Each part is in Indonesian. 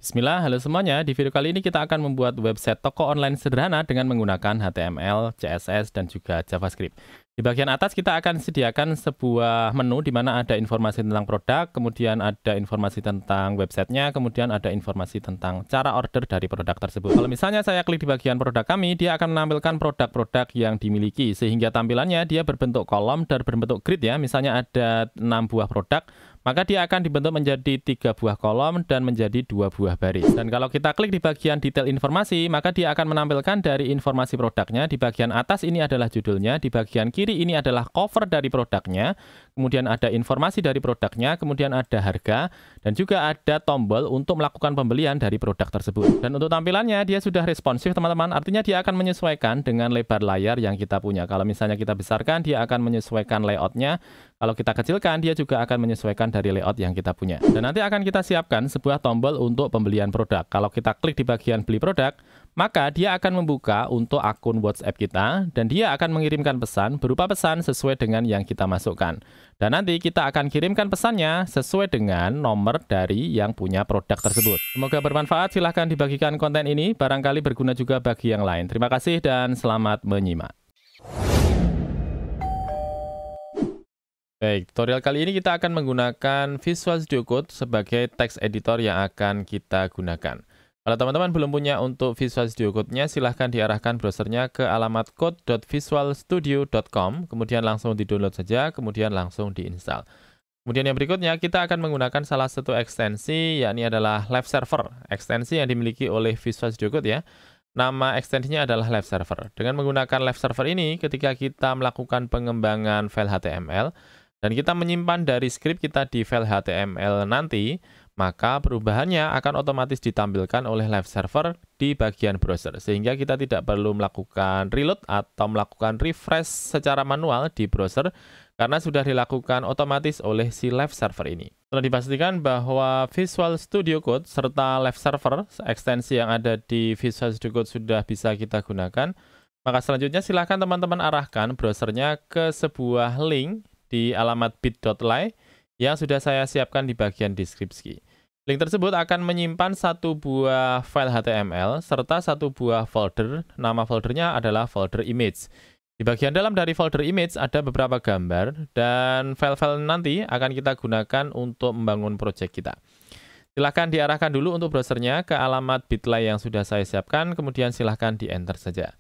Bismillah, halo semuanya. Di video kali ini kita akan membuat website toko online sederhana dengan menggunakan HTML, CSS, dan juga JavaScript. Di bagian atas kita akan sediakan sebuah menu di mana ada informasi tentang produk, kemudian ada informasi tentang websitenya, kemudian ada informasi tentang cara order dari produk tersebut. Kalau misalnya saya klik di bagian produk kami, dia akan menampilkan produk-produk yang dimiliki, sehingga tampilannya dia berbentuk kolom dan berbentuk grid ya. Misalnya ada 6 buah produk, maka dia akan dibentuk menjadi 3 buah kolom dan menjadi 2 buah baris. Dan kalau kita klik di bagian detail informasi, maka dia akan menampilkan dari informasi produknya. Di bagian atas ini adalah judulnya, di bagian kiri ini adalah cover dari produknya, kemudian ada informasi dari produknya, kemudian ada harga, dan juga ada tombol untuk melakukan pembelian dari produk tersebut. Dan untuk tampilannya dia sudah responsif teman-teman, artinya dia akan menyesuaikan dengan lebar layar yang kita punya. Kalau misalnya kita besarkan, dia akan menyesuaikan layoutnya. Kalau kita kecilkan, dia juga akan menyesuaikan dari layout yang kita punya. Dan nanti akan kita siapkan sebuah tombol untuk pembelian produk. Kalau kita klik di bagian beli produk, maka dia akan membuka untuk akun WhatsApp kita, dan dia akan mengirimkan pesan berupa pesan sesuai dengan yang kita masukkan. Dan nanti kita akan kirimkan pesannya sesuai dengan nomor dari yang punya produk tersebut. Semoga bermanfaat, silahkan dibagikan konten ini, barangkali berguna juga bagi yang lain. Terima kasih dan selamat menyimak. Baik, tutorial kali ini kita akan menggunakan Visual Studio Code sebagai text editor yang akan kita gunakan. Kalau teman-teman belum punya untuk Visual Studio Code-nya, silahkan diarahkan browsernya ke alamat code.visualstudio.com, kemudian langsung di-download saja, kemudian langsung diinstal. Kemudian yang berikutnya, kita akan menggunakan salah satu ekstensi, yakni adalah Live Server, ekstensi yang dimiliki oleh Visual Studio Code ya. Nama ekstensinya adalah Live Server. Dengan menggunakan Live Server ini, ketika kita melakukan pengembangan file HTML, dan kita menyimpan dari script kita di file HTML nanti, maka perubahannya akan otomatis ditampilkan oleh Live Server di bagian browser. Sehingga kita tidak perlu melakukan reload atau melakukan refresh secara manual di browser, karena sudah dilakukan otomatis oleh si Live Server ini. Setelah dipastikan bahwa Visual Studio Code serta Live Server, ekstensi yang ada di Visual Studio Code sudah bisa kita gunakan, maka selanjutnya silahkan teman-teman arahkan browsernya ke sebuah link di alamat bit.ly yang sudah saya siapkan di bagian deskripsi. Link tersebut akan menyimpan satu buah file HTML serta satu buah folder. Nama foldernya adalah folder image. Di bagian dalam dari folder image ada beberapa gambar, dan file-file nanti akan kita gunakan untuk membangun project kita. Silahkan diarahkan dulu untuk browsernya ke alamat bit.ly yang sudah saya siapkan, kemudian silahkan di-enter saja.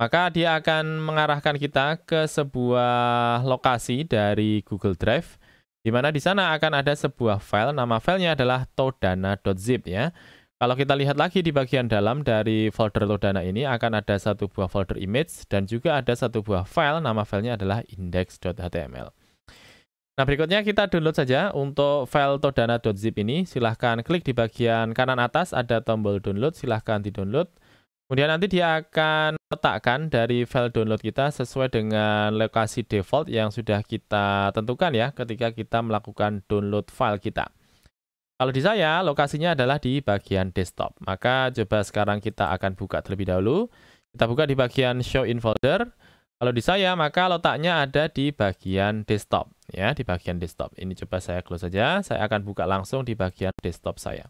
Maka dia akan mengarahkan kita ke sebuah lokasi dari Google Drive, di mana di sana akan ada sebuah file, nama filenya adalah todana.zip ya. Kalau kita lihat lagi di bagian dalam dari folder Todana ini akan ada satu buah folder image, dan juga ada satu buah file, nama filenya adalah index.html. Nah, berikutnya kita download saja untuk file todana.zip ini. Silahkan klik di bagian kanan atas, ada tombol download, silahkan di-download. Kemudian nanti dia akan letakkan dari file download kita sesuai dengan lokasi default yang sudah kita tentukan ya ketika kita melakukan download file kita. Kalau di saya, lokasinya adalah di bagian desktop. Maka coba sekarang kita akan buka terlebih dahulu. Kita buka di bagian show in folder. Kalau di saya, maka letaknya ada di bagian desktop. Ya, di bagian desktop. Ini coba saya close saja. Saya akan buka langsung di bagian desktop saya.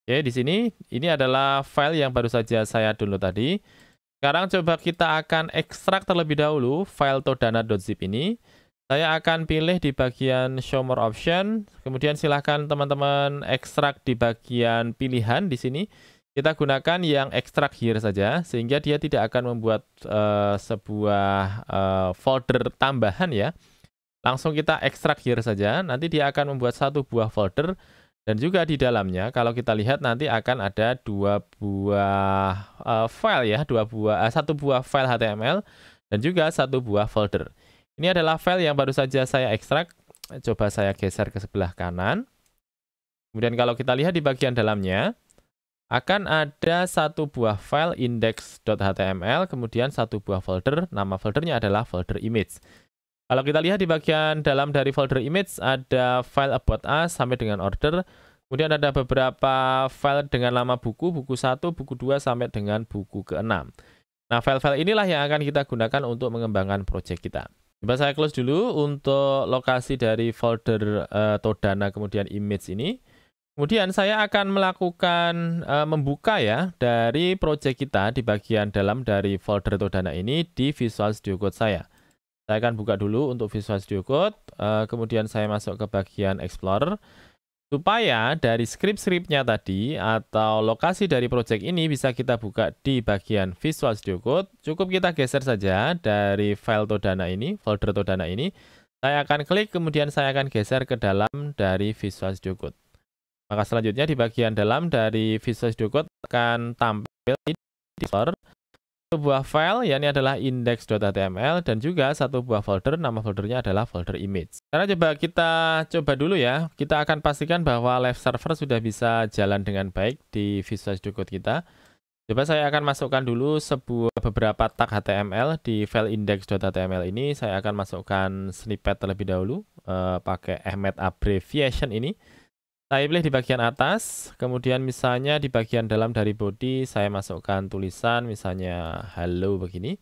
Oke, di sini, ini adalah file yang baru saja saya download tadi. Sekarang coba kita akan ekstrak terlebih dahulu file todana.zip ini. Saya akan pilih di bagian Show More Option. Kemudian silahkan teman-teman ekstrak di bagian pilihan di sini. Kita gunakan yang ekstrak here saja, sehingga dia tidak akan membuat sebuah folder tambahan ya. Langsung kita ekstrak here saja. Nanti dia akan membuat satu buah folder. Dan juga di dalamnya, kalau kita lihat nanti akan ada dua buah file ya, satu buah file HTML dan juga satu buah folder. Ini adalah file yang baru saja saya ekstrak. Coba saya geser ke sebelah kanan. Kemudian kalau kita lihat di bagian dalamnya, akan ada satu buah file index.html, kemudian satu buah folder, nama foldernya adalah folder image. Kalau kita lihat di bagian dalam dari folder image, ada file about us sampai dengan order. Kemudian ada beberapa file dengan nama buku 1, buku 2, sampai dengan buku ke-6. Nah, file-file inilah yang akan kita gunakan untuk mengembangkan project kita. Coba saya close dulu untuk lokasi dari folder Todana kemudian image ini. Kemudian saya akan melakukan membuka ya dari project kita di bagian dalam dari folder Todana ini di Visual Studio Code saya. Saya akan buka dulu untuk Visual Studio Code, kemudian saya masuk ke bagian Explorer, supaya dari script-scriptnya tadi atau lokasi dari project ini bisa kita buka di bagian Visual Studio Code. Cukup kita geser saja dari file Todana ini, folder Todana ini. Saya akan klik, kemudian saya akan geser ke dalam dari Visual Studio Code. Maka selanjutnya di bagian dalam dari Visual Studio Code akan tampil di Explorer sebuah file, yakni adalah index.html, dan juga satu buah folder, nama foldernya adalah folder image. Karena kita coba dulu ya, kita akan pastikan bahwa live server sudah bisa jalan dengan baik di Visual Studio Code kita. Coba saya akan masukkan dulu beberapa tag HTML di file index.html ini. Saya akan masukkan snippet terlebih dahulu, pakai Ahmed abbreviation ini. Saya pilih di bagian atas, kemudian misalnya di bagian dalam dari body, saya masukkan tulisan misalnya hello begini.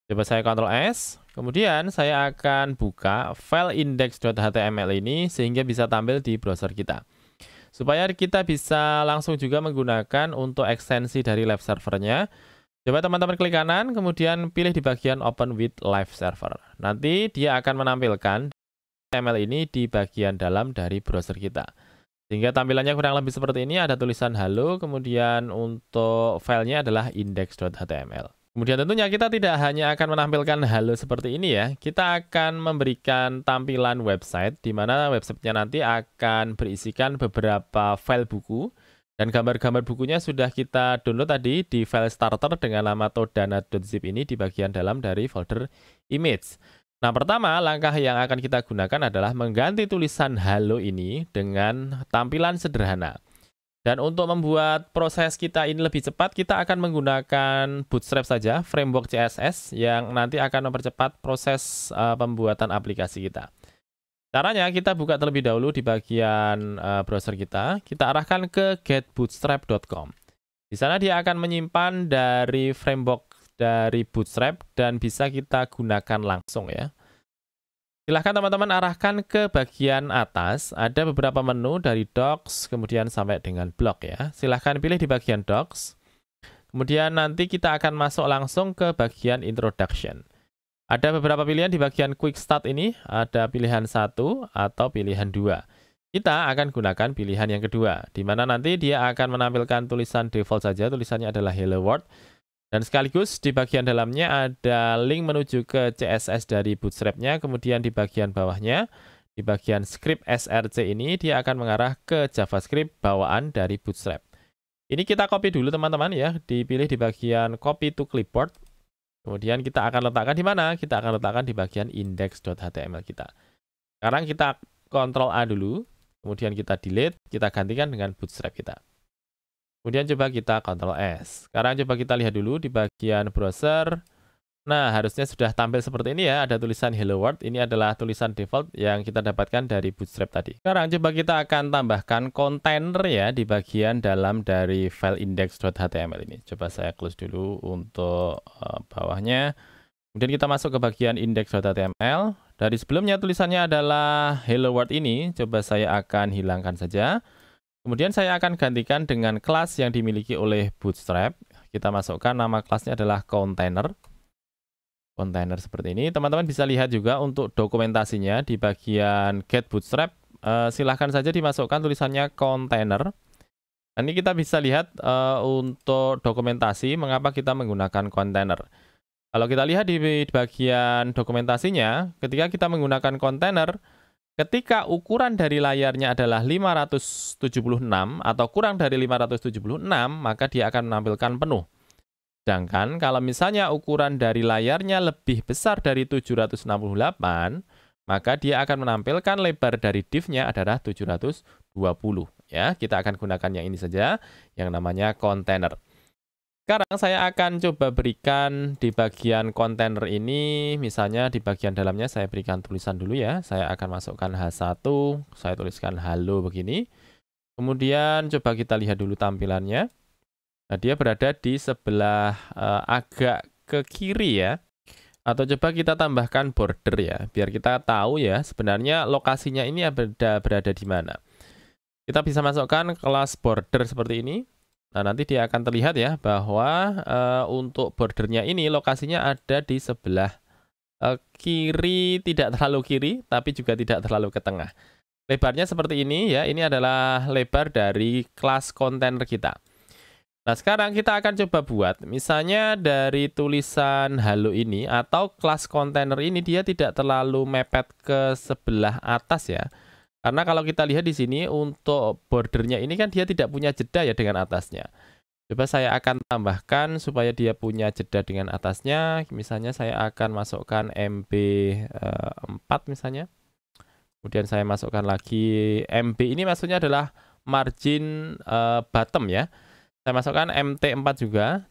Coba saya Ctrl S, kemudian saya akan buka file index.html ini sehingga bisa tampil di browser kita. Supaya kita bisa langsung juga menggunakan untuk ekstensi dari live servernya. Coba teman-teman klik kanan, kemudian pilih di bagian open with live server. Nanti dia akan menampilkan HTML ini di bagian dalam dari browser kita. Sehingga tampilannya kurang lebih seperti ini, ada tulisan halo, kemudian untuk filenya adalah index.html. Kemudian tentunya kita tidak hanya akan menampilkan halo seperti ini ya, kita akan memberikan tampilan website, di mana websitenya nanti akan berisikan beberapa file buku, dan gambar-gambar bukunya sudah kita download tadi di file starter dengan nama todana.zip ini di bagian dalam dari folder image. Nah, pertama, langkah yang akan kita gunakan adalah mengganti tulisan halo ini dengan tampilan sederhana. Dan untuk membuat proses kita ini lebih cepat, kita akan menggunakan Bootstrap saja, framework CSS, yang nanti akan mempercepat proses pembuatan aplikasi kita. Caranya, kita buka terlebih dahulu di bagian browser kita arahkan ke getbootstrap.com. Di sana dia akan menyimpan dari framework dari Bootstrap dan bisa kita gunakan langsung ya. Silahkan teman-teman arahkan ke bagian atas, ada beberapa menu dari Docs, kemudian sampai dengan blog ya. Silahkan pilih di bagian Docs, kemudian nanti kita akan masuk langsung ke bagian Introduction. Ada beberapa pilihan di bagian Quick Start ini, ada pilihan 1 atau pilihan 2. Kita akan gunakan pilihan yang kedua, di mana nanti dia akan menampilkan tulisan default saja, tulisannya adalah Hello World. Dan sekaligus di bagian dalamnya ada link menuju ke CSS dari Bootstrap-nya, kemudian di bagian bawahnya, di bagian script src ini, dia akan mengarah ke JavaScript bawaan dari Bootstrap. Ini kita copy dulu teman-teman ya, dipilih di bagian copy to clipboard. Kemudian kita akan letakkan di mana? Kita akan letakkan di bagian index.html kita. Sekarang kita Ctrl A dulu, kemudian kita delete, kita gantikan dengan Bootstrap kita. Kemudian coba kita Ctrl S. Sekarang coba kita lihat dulu di bagian browser. Nah, harusnya sudah tampil seperti ini ya. Ada tulisan Hello World. Ini adalah tulisan default yang kita dapatkan dari Bootstrap tadi. Sekarang coba kita akan tambahkan kontainer ya di bagian dalam dari file index.html ini. Coba saya close dulu untuk bawahnya. Kemudian kita masuk ke bagian index.html. Dari sebelumnya tulisannya adalah Hello World ini. Coba saya akan hilangkan saja. Kemudian saya akan gantikan dengan kelas yang dimiliki oleh Bootstrap. Kita masukkan nama kelasnya adalah container. Container seperti ini. Teman-teman bisa lihat juga untuk dokumentasinya di bagian Get Bootstrap. Silahkan saja dimasukkan tulisannya container. Ini kita bisa lihat untuk dokumentasi mengapa kita menggunakan container. Kalau kita lihat di bagian dokumentasinya, ketika kita menggunakan container, ketika ukuran dari layarnya adalah 576 atau kurang dari 576, maka dia akan menampilkan penuh. Sedangkan kalau misalnya ukuran dari layarnya lebih besar dari 768, maka dia akan menampilkan lebar dari div-nya adalah 720. Ya, kita akan gunakan yang ini saja, yang namanya container. Sekarang saya akan coba berikan di bagian kontainer ini, misalnya di bagian dalamnya saya berikan tulisan dulu ya. Saya akan masukkan H1, saya tuliskan halo begini. Kemudian coba kita lihat dulu tampilannya. Nah, dia berada di sebelah agak ke kiri ya. Atau coba kita tambahkan border ya, biar kita tahu ya sebenarnya lokasinya ini berada di mana. Kita bisa masukkan kelas border seperti ini. Nah, nanti dia akan terlihat ya bahwa untuk bordernya ini lokasinya ada di sebelah kiri, tidak terlalu kiri, tapi juga tidak terlalu ke tengah. Lebarnya seperti ini ya, ini adalah lebar dari kelas kontainer kita. Nah, sekarang kita akan coba buat, misalnya dari tulisan halo ini atau kelas kontainer ini dia tidak terlalu mepet ke sebelah atas ya. Karena kalau kita lihat di sini untuk bordernya ini kan dia tidak punya jeda ya dengan atasnya. Coba saya akan tambahkan supaya dia punya jeda dengan atasnya. Misalnya saya akan masukkan MB 4 misalnya. Kemudian saya masukkan lagi MB ini maksudnya adalah margin bottom ya. Saya masukkan MT4 juga,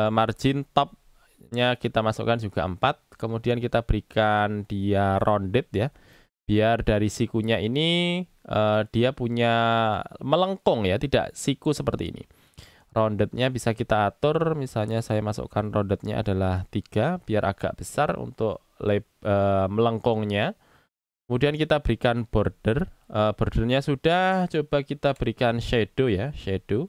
margin topnya kita masukkan juga 4. Kemudian kita berikan dia rounded ya. Biar dari sikunya ini dia punya melengkung ya, tidak siku seperti ini. Roundednya bisa kita atur, misalnya saya masukkan roundednya adalah 3, biar agak besar untuk melengkungnya. Kemudian kita berikan border, bordernya sudah, coba kita berikan shadow ya, shadow.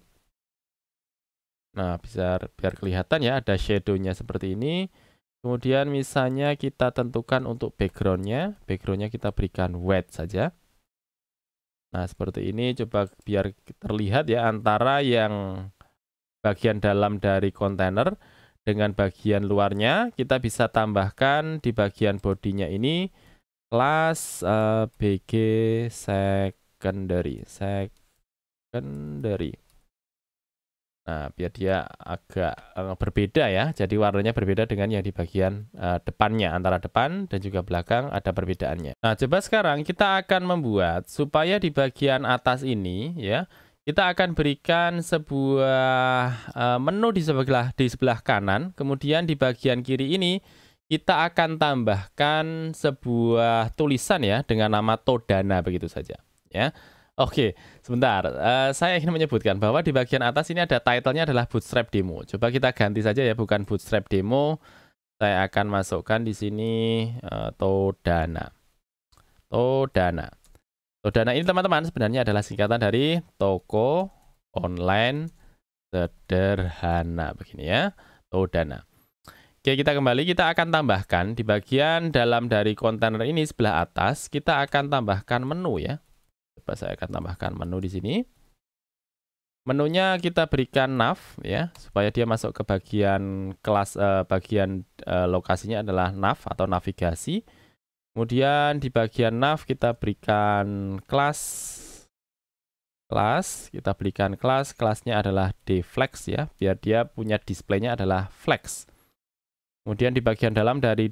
Nah, biar kelihatan ya, ada shadow-nya seperti ini. Kemudian misalnya kita tentukan untuk background-nya kita berikan white saja. Nah, seperti ini, coba biar terlihat ya antara yang bagian dalam dari kontainer dengan bagian luarnya. Kita bisa tambahkan di bagian bodinya ini kelas BG secondary. Nah, biar dia agak berbeda ya. Jadi warnanya berbeda dengan yang di bagian depannya. Antara depan dan juga belakang ada perbedaannya. Nah, coba sekarang kita akan membuat supaya di bagian atas ini ya, kita akan berikan sebuah menu di sebelah kanan. Kemudian di bagian kiri ini kita akan tambahkan sebuah tulisan ya dengan nama Todana begitu saja ya. Oke, sebentar. Saya ingin menyebutkan bahwa di bagian atas ini ada title-nya adalah Bootstrap Demo. Coba kita ganti saja ya, bukan Bootstrap Demo. Saya akan masukkan di sini Todana. Todana ini teman-teman sebenarnya adalah singkatan dari toko online sederhana begini ya, Todana. Oke, kita kembali, kita akan tambahkan di bagian dalam dari kontainer ini sebelah atas, kita akan tambahkan menu ya. Coba saya akan tambahkan menu di sini. Menunya kita berikan nav ya, supaya dia masuk ke bagian kelas lokasinya adalah nav atau navigasi. Kemudian di bagian nav kita berikan kelas, kita berikan kelasnya adalah dflex ya, biar dia punya displaynya adalah flex. Kemudian di bagian dalam dari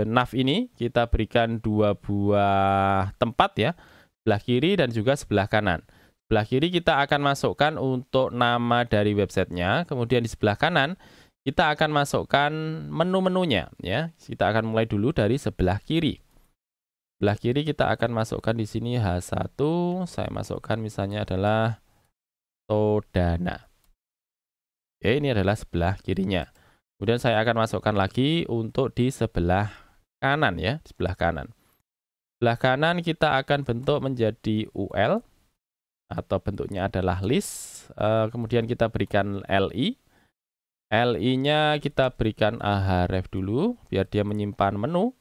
nav ini kita berikan 2 buah tempat ya, sebelah kiri dan juga sebelah kanan. Sebelah kiri kita akan masukkan untuk nama dari websitenya, kemudian di sebelah kanan kita akan masukkan menu-menunya ya. Kita akan mulai dulu dari sebelah kiri. Sebelah kiri kita akan masukkan di sini H1, saya masukkan misalnya adalah Todana. Oke, ini adalah sebelah kirinya. Kemudian saya akan masukkan lagi untuk di sebelah kanan ya, di sebelah kanan. Sebelah kanan kita akan bentuk menjadi UL atau bentuknya adalah list. Kemudian kita berikan LI. LI-nya kita berikan ahref dulu biar dia menyimpan menu.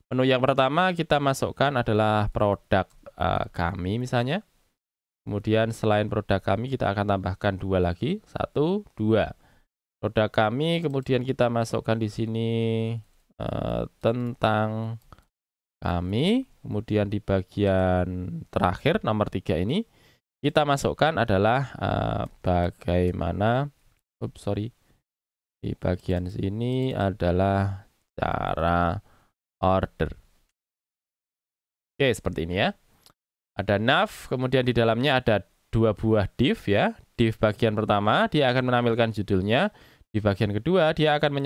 Menu yang pertama kita masukkan adalah produk kami misalnya. Kemudian selain produk kami kita akan tambahkan 2 lagi. 1, 2. Produk kami, kemudian kita masukkan di sini tentang kami. Kemudian di bagian terakhir nomor 3 ini kita masukkan adalah bagaimana di bagian sini adalah cara order. Oke, seperti ini ya. Ada nav, kemudian di dalamnya ada 2 buah div ya. Div bagian pertama dia akan menampilkan judulnya, di bagian kedua dia akan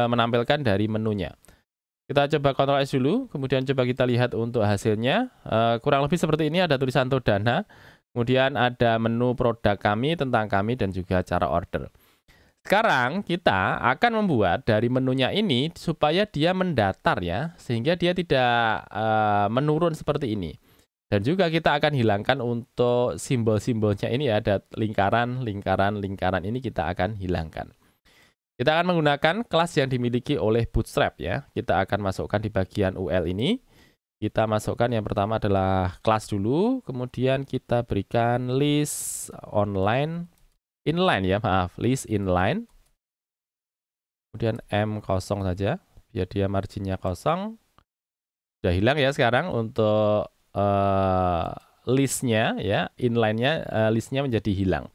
menampilkan dari menunya. Kita coba Ctrl S dulu, kemudian coba kita lihat untuk hasilnya. Kurang lebih seperti ini, ada tulisan Todana, kemudian ada menu produk kami, tentang kami, dan juga cara order. Sekarang kita akan membuat dari menunya ini supaya dia mendatar ya, sehingga dia tidak menurun seperti ini. Dan juga kita akan hilangkan untuk simbol-simbolnya ini ya, ada lingkaran, lingkaran, lingkaran ini kita akan hilangkan. Kita akan menggunakan kelas yang dimiliki oleh Bootstrap ya. Kita akan masukkan di bagian UL ini. Kita masukkan yang pertama adalah kelas dulu, kemudian kita berikan list inline ya, maaf, list inline. Kemudian M kosong saja, biar dia marginnya kosong. Sudah hilang ya sekarang untuk listnya ya, inline-nya listnya menjadi hilang.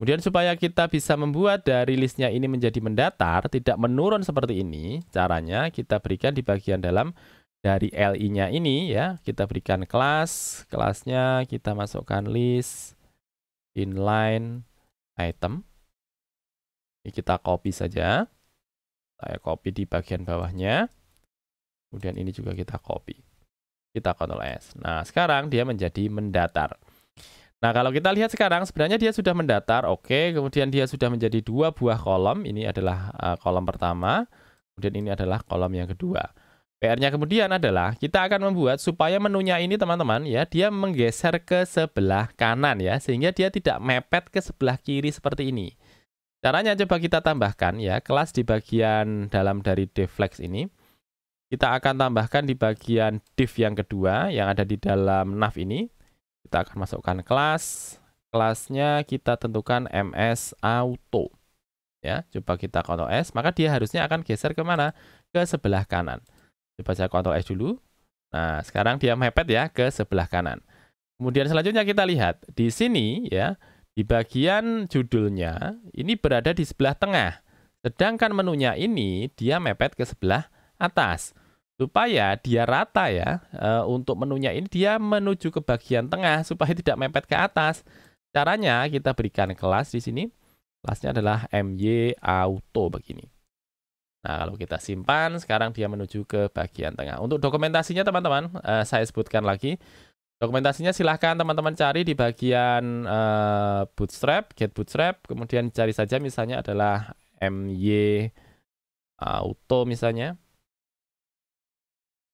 Kemudian supaya kita bisa membuat dari listnya ini menjadi mendatar, tidak menurun seperti ini, caranya kita berikan di bagian dalam dari LI-nya ini ya, kita berikan kelasnya kita masukkan list inline item. Ini kita copy saja. Saya copy di bagian bawahnya. Kemudian ini juga kita copy. Kita Ctrl S. Nah, sekarang dia menjadi mendatar. Nah, kalau kita lihat sekarang, sebenarnya dia sudah mendatar. Oke, kemudian dia sudah menjadi 2 buah kolom. Ini adalah kolom pertama. Kemudian ini adalah kolom yang kedua. PR-nya kemudian adalah kita akan membuat supaya menunya ini teman-teman ya, dia menggeser ke sebelah kanan ya, sehingga dia tidak mepet ke sebelah kiri seperti ini. Caranya coba kita tambahkan ya, kelas di bagian dalam dari DevFlex ini. Kita akan tambahkan di bagian div yang kedua yang ada di dalam nav ini. Kita akan masukkan kelasnya kita tentukan MS Auto. Ya, coba kita Ctrl S, maka dia harusnya akan geser kemana? Ke sebelah kanan. Coba saya Ctrl S dulu. Nah, sekarang dia mepet ya ke sebelah kanan. Kemudian selanjutnya kita lihat di sini ya, di bagian judulnya ini berada di sebelah tengah. Sedangkan menunya ini dia mepet ke sebelah atas. Supaya dia rata ya, untuk menunya ini dia menuju ke bagian tengah supaya tidak mepet ke atas. Caranya kita berikan kelas di sini. Kelasnya adalah MY Auto begini. Nah, kalau kita simpan, sekarang dia menuju ke bagian tengah. Untuk dokumentasinya teman-teman, saya sebutkan lagi. Dokumentasinya silahkan teman-teman cari di bagian Bootstrap, Get Bootstrap. Kemudian cari saja misalnya adalah MY Auto misalnya.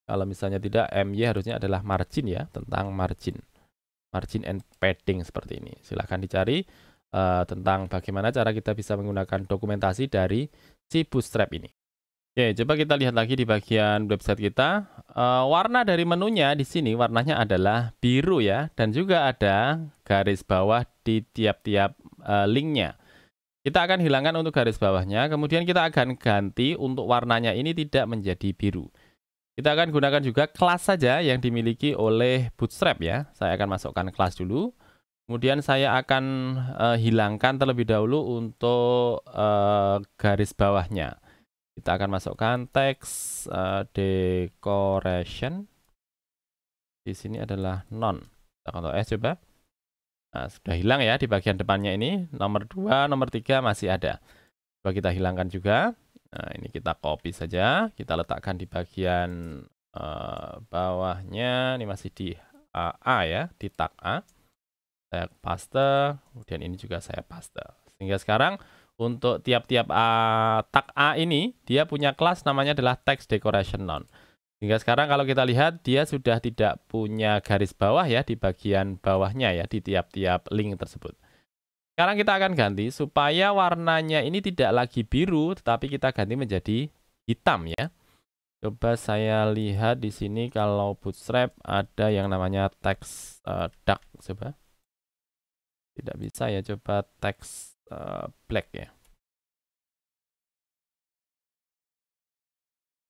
Kalau misalnya tidak, MY harusnya adalah margin ya, tentang margin and padding seperti ini. Silahkan dicari tentang bagaimana cara kita bisa menggunakan dokumentasi dari si Bootstrap ini. Oke, coba kita lihat lagi di bagian website kita. Warna dari menunya di sini warnanya adalah biru ya, dan juga ada garis bawah di tiap-tiap linknya. Kita akan hilangkan untuk garis bawahnya, kemudian kita akan ganti untuk warnanya ini tidak menjadi biru. Kita akan gunakan juga kelas saja yang dimiliki oleh Bootstrap ya. Saya akan masukkan kelas dulu. Kemudian saya akan hilangkan terlebih dahulu untuk garis bawahnya. Kita akan masukkan text decoration. Di sini adalah none. Kita Ctrl S coba. Nah, sudah hilang ya di bagian depannya ini. Nomor 2, nomor 3 masih ada. Coba kita hilangkan juga. Nah, ini kita copy saja, kita letakkan di bagian bawahnya, ini masih di A ya, di tag A. Saya paste, kemudian ini juga saya paste. Sehingga sekarang untuk tiap-tiap tag A ini, dia punya kelas namanya adalah text decoration none. Sehingga sekarang kalau kita lihat, dia sudah tidak punya garis bawah ya, di bagian bawahnya ya, di tiap-tiap link tersebut. Sekarang kita akan ganti supaya warnanya ini tidak lagi biru, tetapi kita ganti menjadi hitam ya. Coba saya lihat di sini kalau Bootstrap ada yang namanya text dark. Coba. Tidak bisa ya, coba text black ya.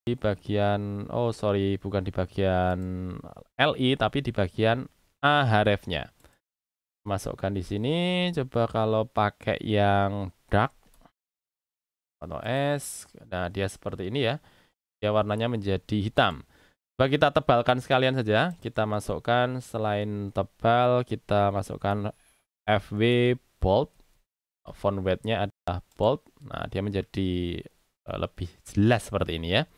Di bagian, oh sorry, bukan di bagian LI, tapi di bagian hrefnya. Masukkan di sini, coba kalau pakai yang dark atau S, nah dia seperti ini ya, dia warnanya menjadi hitam. Coba kita tebalkan sekalian saja, kita masukkan selain tebal, kita masukkan FW bold, font weight-nya adalah bold, nah dia menjadi lebih jelas seperti ini ya.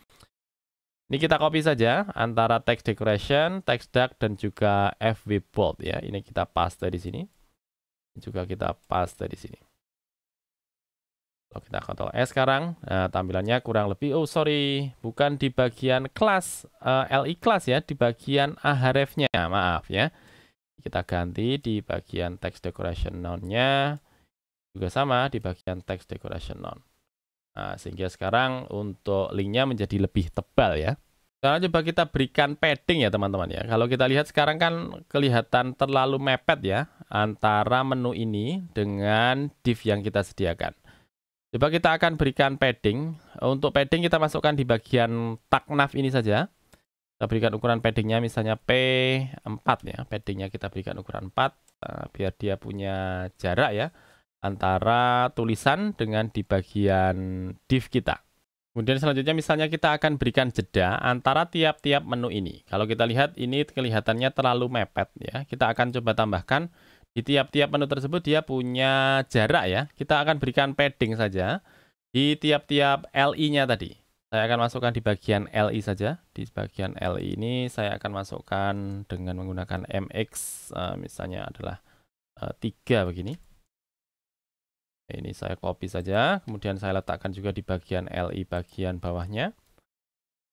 Ini kita copy saja antara text decoration, text dark, dan juga FW bold ya. Ini kita paste di sini. Ini juga kita paste di sini. Kalau kita Ctrl S sekarang, nah, tampilannya kurang lebih, oh sorry, bukan di bagian kelas, LI class ya, di bagian href-nya, maaf ya. Kita ganti di bagian text decoration none-nya. Juga sama di bagian text decoration none. Nah, sehingga sekarang untuk linknya menjadi lebih tebal ya. Sekarang coba kita berikan padding ya teman-teman ya. Kalau kita lihat sekarang kan kelihatan terlalu mepet ya antara menu ini dengan div yang kita sediakan. Coba kita akan berikan padding. Untuk padding kita masukkan di bagian tag nav ini saja. Kita berikan ukuran paddingnya misalnya P4 ya. Paddingnya kita berikan ukuran 4 biar dia punya jarak ya antara tulisan dengan di bagian div kita. Kemudian selanjutnya misalnya kita akan berikan jeda antara tiap-tiap menu ini. Kalau kita lihat ini kelihatannya terlalu mepet ya. Kita akan coba tambahkan di tiap-tiap menu tersebut dia punya jarak ya. Kita akan berikan padding saja di tiap-tiap LI-nya tadi. Saya akan masukkan di bagian LI saja. Di bagian LI ini saya akan masukkan dengan menggunakan MX misalnya adalah 3 begini. Ini saya copy saja, kemudian saya letakkan juga di bagian LI bagian bawahnya.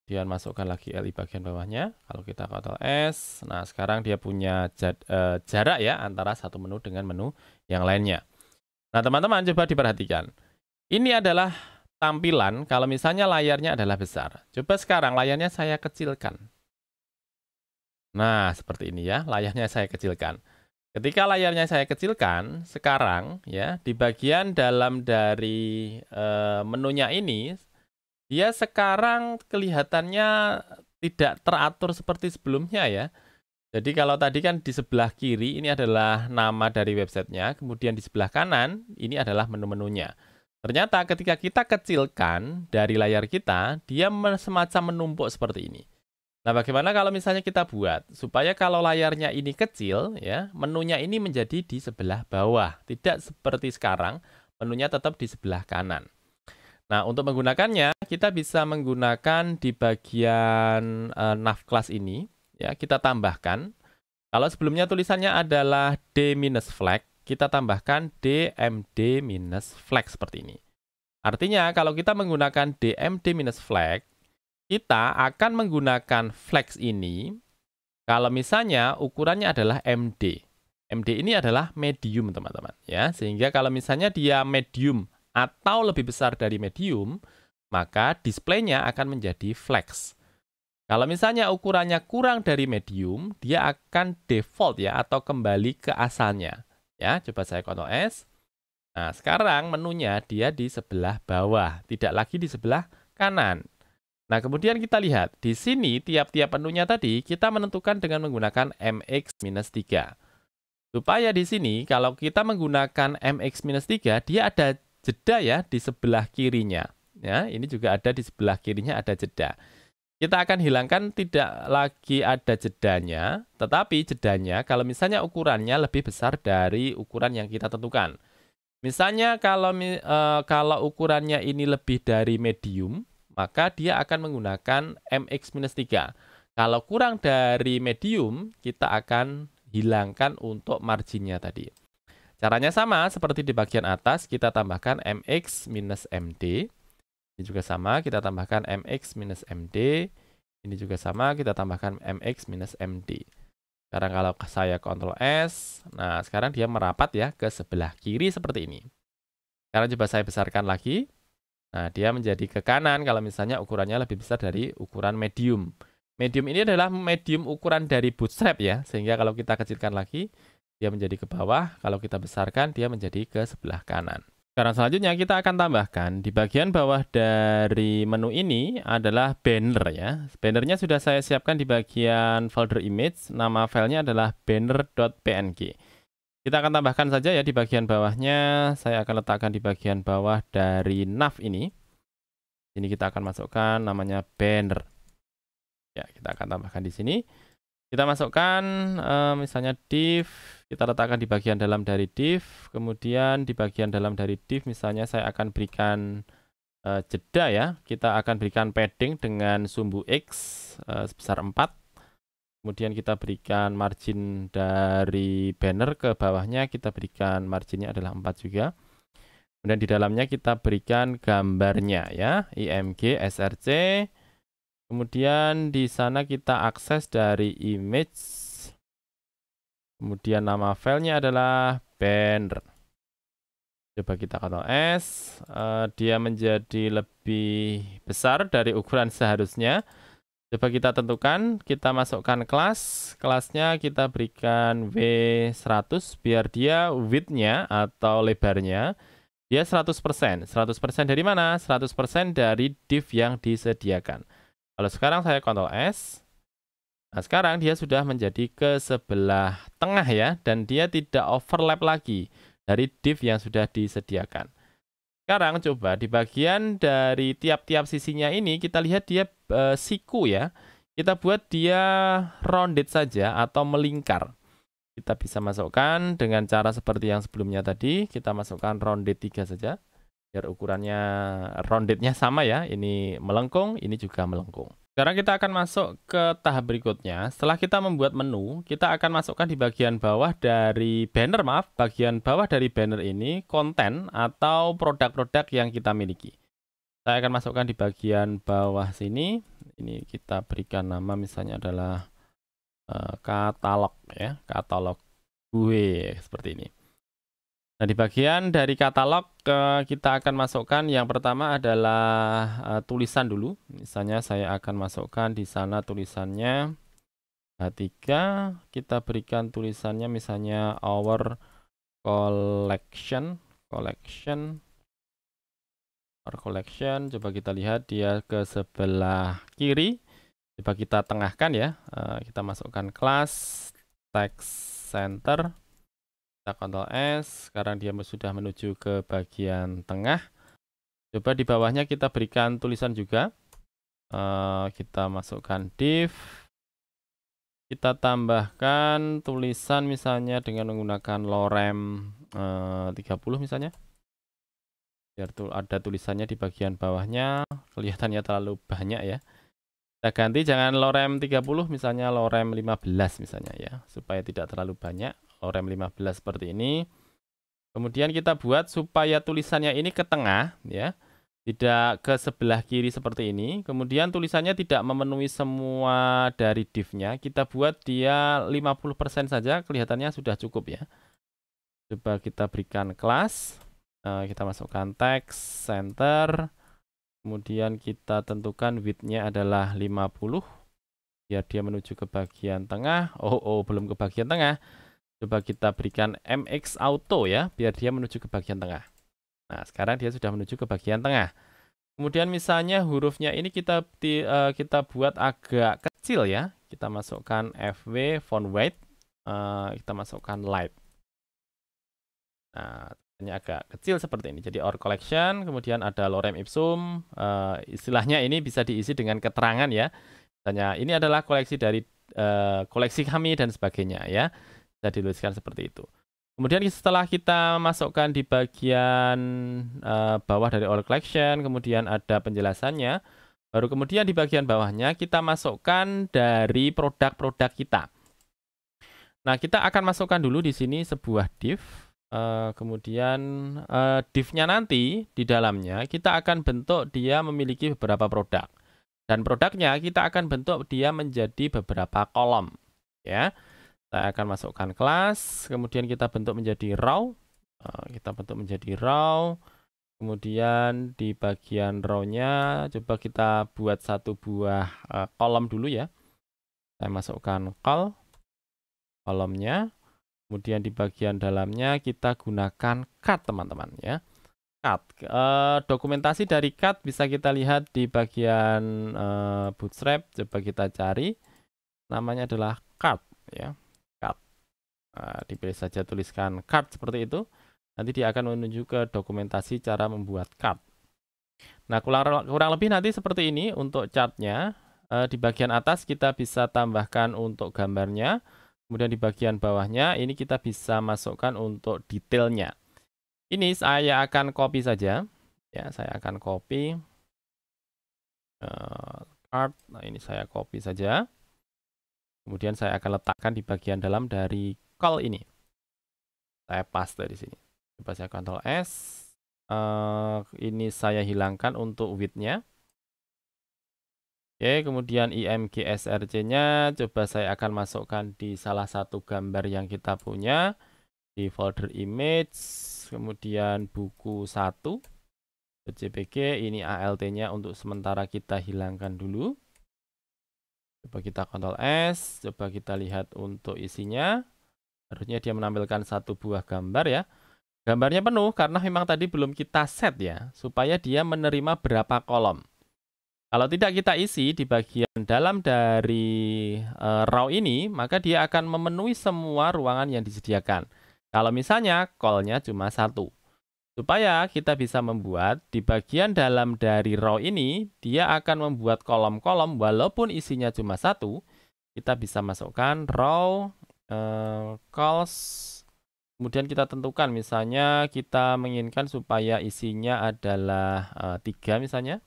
Kemudian masukkan lagi LI bagian bawahnya. Kalau kita Ctrl S, nah sekarang dia punya jarak ya antara satu menu dengan menu yang lainnya. Nah teman-teman coba diperhatikan. Ini adalah tampilan kalau misalnya layarnya adalah besar. Coba sekarang layarnya saya kecilkan. Nah seperti ini ya, layarnya saya kecilkan. Ketika layarnya saya kecilkan, sekarang ya di bagian dalam dari menunya ini, dia sekarang kelihatannya tidak teratur seperti sebelumnya ya. Jadi kalau tadi kan di sebelah kiri ini adalah nama dari websitenya, kemudian di sebelah kanan ini adalah menu-menunya. Ternyata ketika kita kecilkan dari layar kita, dia semacam menumpuk seperti ini. Nah, bagaimana kalau misalnya kita buat supaya kalau layarnya ini kecil ya, menunya ini menjadi di sebelah bawah, tidak seperti sekarang, menunya tetap di sebelah kanan. Nah, untuk menggunakannya kita bisa menggunakan di bagian nav class ini ya, kita tambahkan. Kalau sebelumnya tulisannya adalah d-flag, kita tambahkan dmd-flag seperti ini. Artinya kalau kita menggunakan dmd-flag, kita akan menggunakan flex ini kalau misalnya ukurannya adalah MD. MD ini adalah medium, teman-teman, ya. Sehingga kalau misalnya dia medium atau lebih besar dari medium, maka displaynya akan menjadi flex. Kalau misalnya ukurannya kurang dari medium, dia akan default ya atau kembali ke asalnya. Ya, coba saya Ctrl S. Nah, sekarang menunya dia di sebelah bawah, tidak lagi di sebelah kanan. Nah, kemudian kita lihat, di sini tiap-tiap menunya tadi kita menentukan dengan menggunakan MX-3. Supaya di sini, kalau kita menggunakan MX-3, dia ada jeda ya di sebelah kirinya. Ya, ini juga ada di sebelah kirinya ada jeda. Kita akan hilangkan tidak lagi ada jedanya, tetapi jedanya kalau misalnya ukurannya lebih besar dari ukuran yang kita tentukan. Misalnya kalau ukurannya ini lebih dari medium, maka dia akan menggunakan MX-3. Kalau kurang dari medium, kita akan hilangkan untuk marginnya tadi. Caranya sama seperti di bagian atas, kita tambahkan MX-MD. Ini juga sama, kita tambahkan MX-MD. Ini juga sama, kita tambahkan MX-MD. Sekarang kalau saya Ctrl S, nah sekarang dia merapat ya ke sebelah kiri seperti ini. Sekarang coba saya besarkan lagi. Nah, dia menjadi ke kanan kalau misalnya ukurannya lebih besar dari ukuran medium. Medium ini adalah medium ukuran dari Bootstrap ya, sehingga kalau kita kecilkan lagi, dia menjadi ke bawah. Kalau kita besarkan, dia menjadi ke sebelah kanan. Sekarang selanjutnya kita akan tambahkan di bagian bawah dari menu ini adalah banner ya. Bannernya sudah saya siapkan di bagian folder image. Nama filenya adalah banner.png. Kita akan tambahkan saja ya di bagian bawahnya. Saya akan letakkan di bagian bawah dari nav ini. Ini kita akan masukkan namanya banner. Ya, kita akan tambahkan di sini. Kita masukkan misalnya div. Kita letakkan di bagian dalam dari div. Kemudian di bagian dalam dari div misalnya saya akan berikan jeda ya. Kita akan berikan padding dengan sumbu X sebesar 4. Kemudian kita berikan margin dari banner ke bawahnya, kita berikan marginnya adalah 4 juga. Kemudian di dalamnya kita berikan gambarnya ya, img src. Kemudian di sana kita akses dari image. Kemudian nama filenya adalah banner. Coba kita Ctrl S, dia menjadi lebih besar dari ukuran seharusnya. Coba kita tentukan, kita masukkan kelas, kelasnya kita berikan W100 biar dia width-nya atau lebarnya dia 100%. 100% dari mana? 100% dari div yang disediakan. Kalau sekarang saya Ctrl S, nah sekarang dia sudah menjadi ke sebelah tengah ya, dan dia tidak overlap lagi dari div yang sudah disediakan. Sekarang coba di bagian dari tiap-tiap sisinya ini kita lihat dia siku ya. Kita buat dia rounded saja atau melingkar. Kita bisa masukkan dengan cara seperti yang sebelumnya tadi. Kita masukkan rounded 3 saja. Biar ukurannya roundednya sama ya. Ini melengkung, ini juga melengkung. Sekarang kita akan masuk ke tahap berikutnya. Setelah kita membuat menu, kita akan masukkan di bagian bawah dari banner, bagian bawah dari banner ini konten atau produk-produk yang kita miliki. Saya akan masukkan di bagian bawah sini. Ini kita berikan nama misalnya adalah katalog ya, katalog gue seperti ini. Nah, di bagian dari katalog kita akan masukkan yang pertama adalah tulisan dulu. Misalnya saya akan masukkan di sana tulisannya H3, kita berikan tulisannya misalnya our collection. Our collection, coba kita lihat dia ke sebelah kiri. Coba kita tengahkan ya. Kita masukkan kelas text center. Kita Ctrl S, sekarang dia sudah menuju ke bagian tengah. Coba di bawahnya kita berikan tulisan juga. Kita masukkan div. Kita tambahkan tulisan misalnya dengan menggunakan lorem 30 misalnya. Biar ada tulisannya di bagian bawahnya. Kelihatannya terlalu banyak ya. Kita ganti jangan lorem 30, misalnya lorem 15 misalnya ya. Supaya tidak terlalu banyak. Lorem 15 seperti ini. Kemudian kita buat supaya tulisannya ini ke tengah ya. Tidak ke sebelah kiri seperti ini. Kemudian tulisannya tidak memenuhi semua dari div-nya. Kita buat dia 50% saja, kelihatannya sudah cukup ya. Coba kita berikan kelas. Kita masukkan text center. Kemudian kita tentukan width-nya adalah 50. Biar dia menuju ke bagian tengah. Oh, belum ke bagian tengah. Coba kita berikan MX Auto ya, biar dia menuju ke bagian tengah. Nah, sekarang dia sudah menuju ke bagian tengah. Kemudian misalnya hurufnya ini kita buat agak kecil ya. Kita masukkan FW font weight, kita masukkan light. Nah, ini agak kecil seperti ini. Jadi our collection, kemudian ada lorem ipsum. Istilahnya ini bisa diisi dengan keterangan ya. Misalnya ini adalah koleksi dari koleksi kami dan sebagainya ya. Bisa dituliskan seperti itu. Kemudian setelah kita masukkan di bagian bawah dari all collection, kemudian ada penjelasannya, baru kemudian di bagian bawahnya kita masukkan dari produk-produk kita. Nah, kita akan masukkan dulu di sini sebuah div, kemudian div-nya nanti di dalamnya kita akan bentuk dia memiliki beberapa produk. Dan produknya kita akan bentuk dia menjadi beberapa kolom, ya. Saya akan masukkan kelas, kemudian kita bentuk menjadi row. Kita bentuk menjadi row. Kemudian di bagian row-nya, coba kita buat satu buah kolom dulu ya. Saya masukkan kolomnya. Kemudian di bagian dalamnya kita gunakan cut, teman-teman ya. Cut. Dokumentasi dari cut bisa kita lihat di bagian Bootstrap. Coba kita cari. Namanya adalah cut ya. Dipilih saja tuliskan card seperti itu. Nanti dia akan menuju ke dokumentasi cara membuat card. Nah, kurang lebih nanti seperti ini untuk chartnya. Di bagian atas kita bisa tambahkan untuk gambarnya. Kemudian di bagian bawahnya ini kita bisa masukkan untuk detailnya. Ini saya akan copy saja. Ya, saya akan copy card. Nah, ini saya copy saja. Kemudian saya akan letakkan di bagian dalam dari call ini. Saya paste di sini. Coba saya Ctrl S. Ini saya hilangkan untuk width-nya. Oke, kemudian imgsrc-nya coba saya akan masukkan di salah satu gambar yang kita punya di folder image, kemudian buku 1 .jpg, ini alt-nya untuk sementara kita hilangkan dulu. Coba kita Ctrl S, coba kita lihat untuk isinya. Harusnya dia menampilkan satu buah gambar ya. Gambarnya penuh karena memang tadi belum kita set ya, supaya dia menerima berapa kolom. Kalau tidak kita isi di bagian dalam dari row ini, maka dia akan memenuhi semua ruangan yang disediakan. Kalau misalnya call-nya cuma 1. Supaya kita bisa membuat di bagian dalam dari row ini, dia akan membuat kolom-kolom walaupun isinya cuma 1, kita bisa masukkan row calls. Kemudian kita tentukan misalnya kita menginginkan supaya isinya adalah 3 misalnya.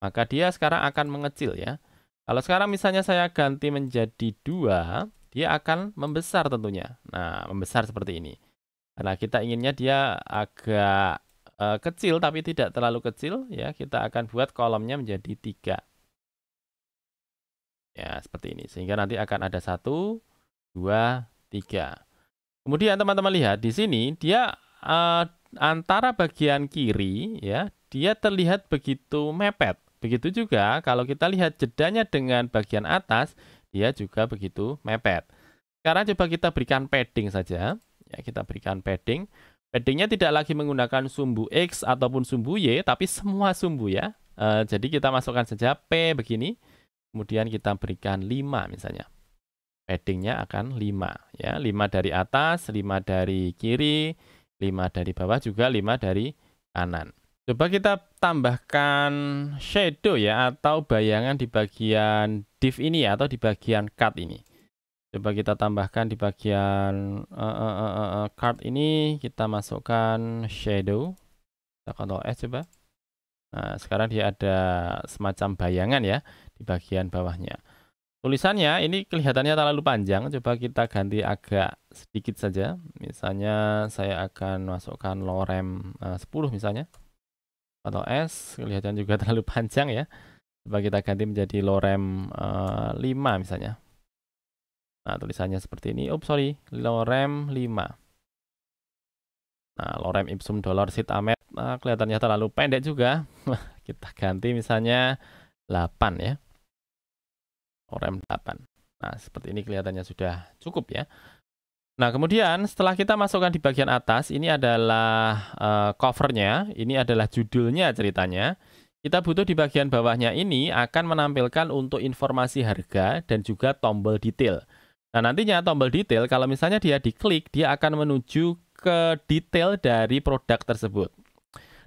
Maka dia sekarang akan mengecil ya. Kalau sekarang misalnya saya ganti menjadi 2, dia akan membesar tentunya. Nah, membesar seperti ini. Karena kita inginnya dia agak kecil tapi tidak terlalu kecil ya, kita akan buat kolomnya menjadi 3. Ya, seperti ini. Sehingga nanti akan ada 1, 2, 3. Kemudian teman-teman lihat di sini dia antara bagian kiri ya, dia terlihat begitu mepet. Begitu juga kalau kita lihat jedanya dengan bagian atas, dia juga begitu mepet. Sekarang coba kita berikan padding saja. Ya, kita berikan padding. Paddingnya tidak lagi menggunakan sumbu X ataupun sumbu Y, tapi semua sumbu ya. Jadi kita masukkan saja P begini. Kemudian kita berikan 5 misalnya. Paddingnya akan 5. Ya, 5 dari atas, 5 dari kiri, 5 dari bawah, juga 5 dari kanan. Coba kita tambahkan shadow ya, atau bayangan di bagian div ini atau di bagian card ini. Coba kita tambahkan di bagian card ini, kita masukkan shadow. Kita Ctrl S coba. Nah, sekarang dia ada semacam bayangan ya di bagian bawahnya. Tulisannya ini kelihatannya terlalu panjang, coba kita ganti agak sedikit saja. Misalnya saya akan masukkan lorem 10 misalnya. Atau S, kelihatan juga terlalu panjang ya. Coba kita ganti menjadi lorem 5 misalnya. Nah, tulisannya seperti ini. Sorry, lorem 5. Nah, lorem ipsum dolor sit amet, kelihatannya terlalu pendek juga. Kita ganti misalnya 8 ya. Lorem 8. Nah, seperti ini kelihatannya sudah cukup ya. Nah, kemudian setelah kita masukkan di bagian atas, ini adalah covernya, ini adalah judulnya ceritanya. Kita butuh di bagian bawahnya ini akan menampilkan untuk informasi harga dan juga tombol detail. Nah, nantinya tombol detail kalau misalnya dia diklik, dia akan menuju ke detail dari produk tersebut.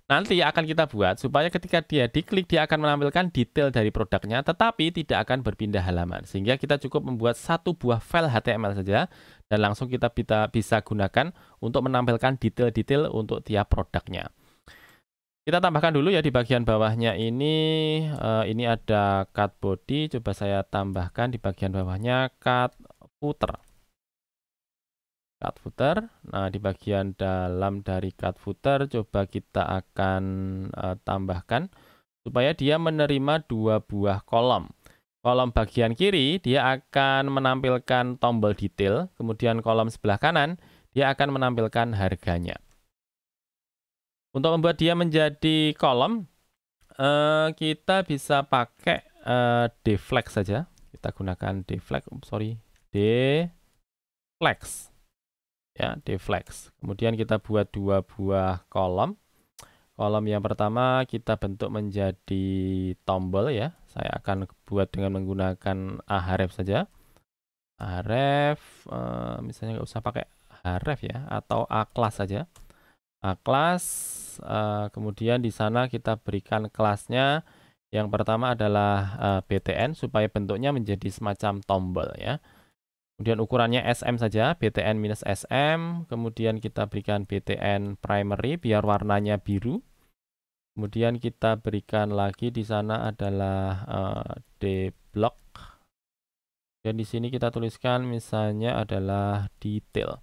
Nanti akan kita buat supaya ketika dia diklik, dia akan menampilkan detail dari produknya, tetapi tidak akan berpindah halaman. Sehingga kita cukup membuat satu buah file HTML saja, dan langsung kita bisa gunakan untuk menampilkan detail-detail untuk tiap produknya. Kita tambahkan dulu ya di bagian bawahnya ini ada cut body, coba saya tambahkan di bagian bawahnya cut footer. Cut footer. Nah, di bagian dalam dari cut footer coba kita akan tambahkan supaya dia menerima 2 buah kolom. Kolom bagian kiri dia akan menampilkan tombol detail, kemudian kolom sebelah kanan dia akan menampilkan harganya. Untuk membuat dia menjadi kolom, kita bisa pakai deflex saja. Kita gunakan deflex, deflex. Ya, deflex. Kemudian kita buat 2 buah kolom. Kolom yang pertama kita bentuk menjadi tombol ya. Saya akan buat dengan menggunakan ahref saja. Ahref, misalnya nggak usah pakai ahref ya, atau a-class saja. A-class, kemudian di sana kita berikan kelasnya. Yang pertama adalah btn supaya bentuknya menjadi semacam tombol ya. Kemudian ukurannya SM saja, btn-SM. Kemudian kita berikan btn primary biar warnanya biru. Kemudian kita berikan lagi di sana adalah dblock. Dan di sini kita tuliskan misalnya adalah detail.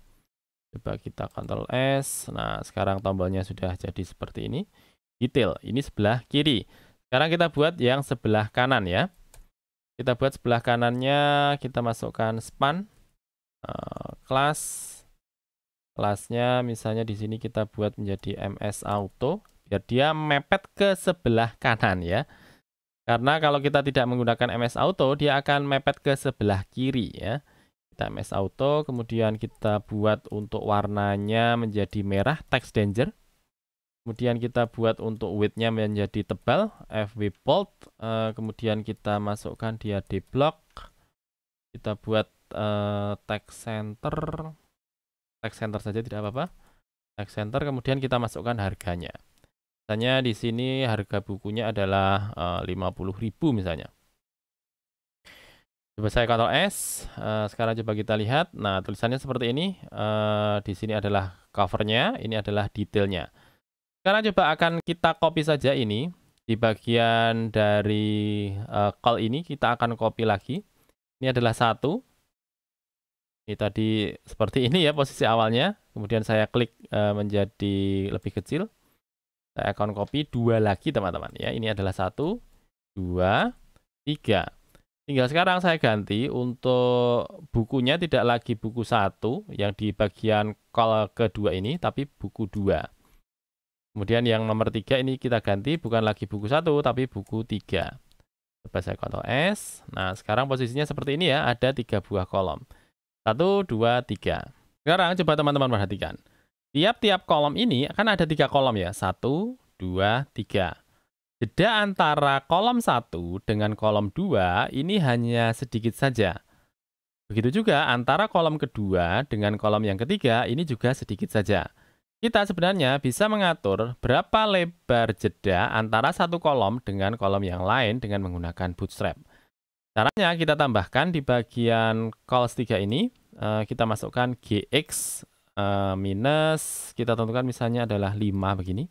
Coba kita Ctrl S. Nah, sekarang tombolnya sudah jadi seperti ini. Detail, ini sebelah kiri. Sekarang kita buat yang sebelah kanan ya. Kita buat sebelah kanannya, kita masukkan span, kelas. Kelasnya misalnya di sini kita buat menjadi MS Auto, biar dia mepet ke sebelah kanan ya. Karena kalau kita tidak menggunakan MS Auto, dia akan mepet ke sebelah kiri ya. Kita MS Auto, kemudian kita buat untuk warnanya menjadi merah, text danger. Kemudian kita buat untuk width-nya menjadi tebal, FW bold. Kemudian kita masukkan dia di block. Kita buat text center. Text center saja tidak apa-apa. Text center, kemudian kita masukkan harganya. Misalnya di sini harga bukunya adalah 50.000 misalnya. Coba saya Ctrl S. Sekarang coba kita lihat. Nah, tulisannya seperti ini. Di sini adalah covernya, ini adalah detailnya. Sekarang coba akan kita copy saja ini. Di bagian dari call ini kita akan copy lagi. Ini adalah 1. Ini tadi seperti ini ya posisi awalnya. Kemudian saya klik menjadi lebih kecil. Saya akan copy 2 lagi teman-teman ya. Ini adalah 1, 2, 3. Tinggal sekarang saya ganti untuk bukunya tidak lagi buku 1 yang di bagian call kedua ini, tapi buku 2. Kemudian yang nomor 3 ini kita ganti bukan lagi buku 1 tapi buku 3. Coba saya Ctrl S. Nah, sekarang posisinya seperti ini ya, ada 3 buah kolom. 1, 2, 3. Sekarang coba teman-teman perhatikan. Tiap-tiap kolom ini akan ada 3 kolom ya. 1, 2, 3. Jeda antara kolom 1 dengan kolom 2 ini hanya sedikit saja. Begitu juga antara kolom kedua dengan kolom yang ketiga ini juga sedikit saja. Kita sebenarnya bisa mengatur berapa lebar jeda antara satu kolom dengan kolom yang lain dengan menggunakan Bootstrap. Caranya kita tambahkan di bagian calls 3 ini, kita masukkan GX minus, kita tentukan misalnya adalah 5 begini.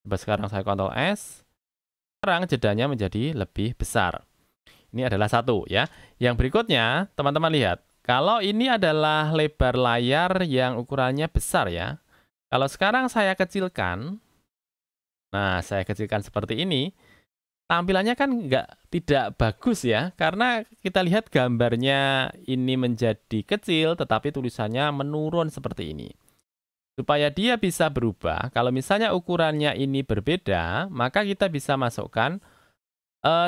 Coba sekarang saya Ctrl S. Sekarang jedanya menjadi lebih besar. Ini adalah 1 ya. Yang berikutnya, teman-teman lihat. Kalau ini adalah lebar layar yang ukurannya besar ya. Kalau sekarang saya kecilkan, nah saya kecilkan seperti ini, tampilannya kan tidak bagus ya, karena kita lihat gambarnya ini menjadi kecil, tetapi tulisannya menurun seperti ini. Supaya dia bisa berubah, kalau misalnya ukurannya ini berbeda, maka kita bisa masukkan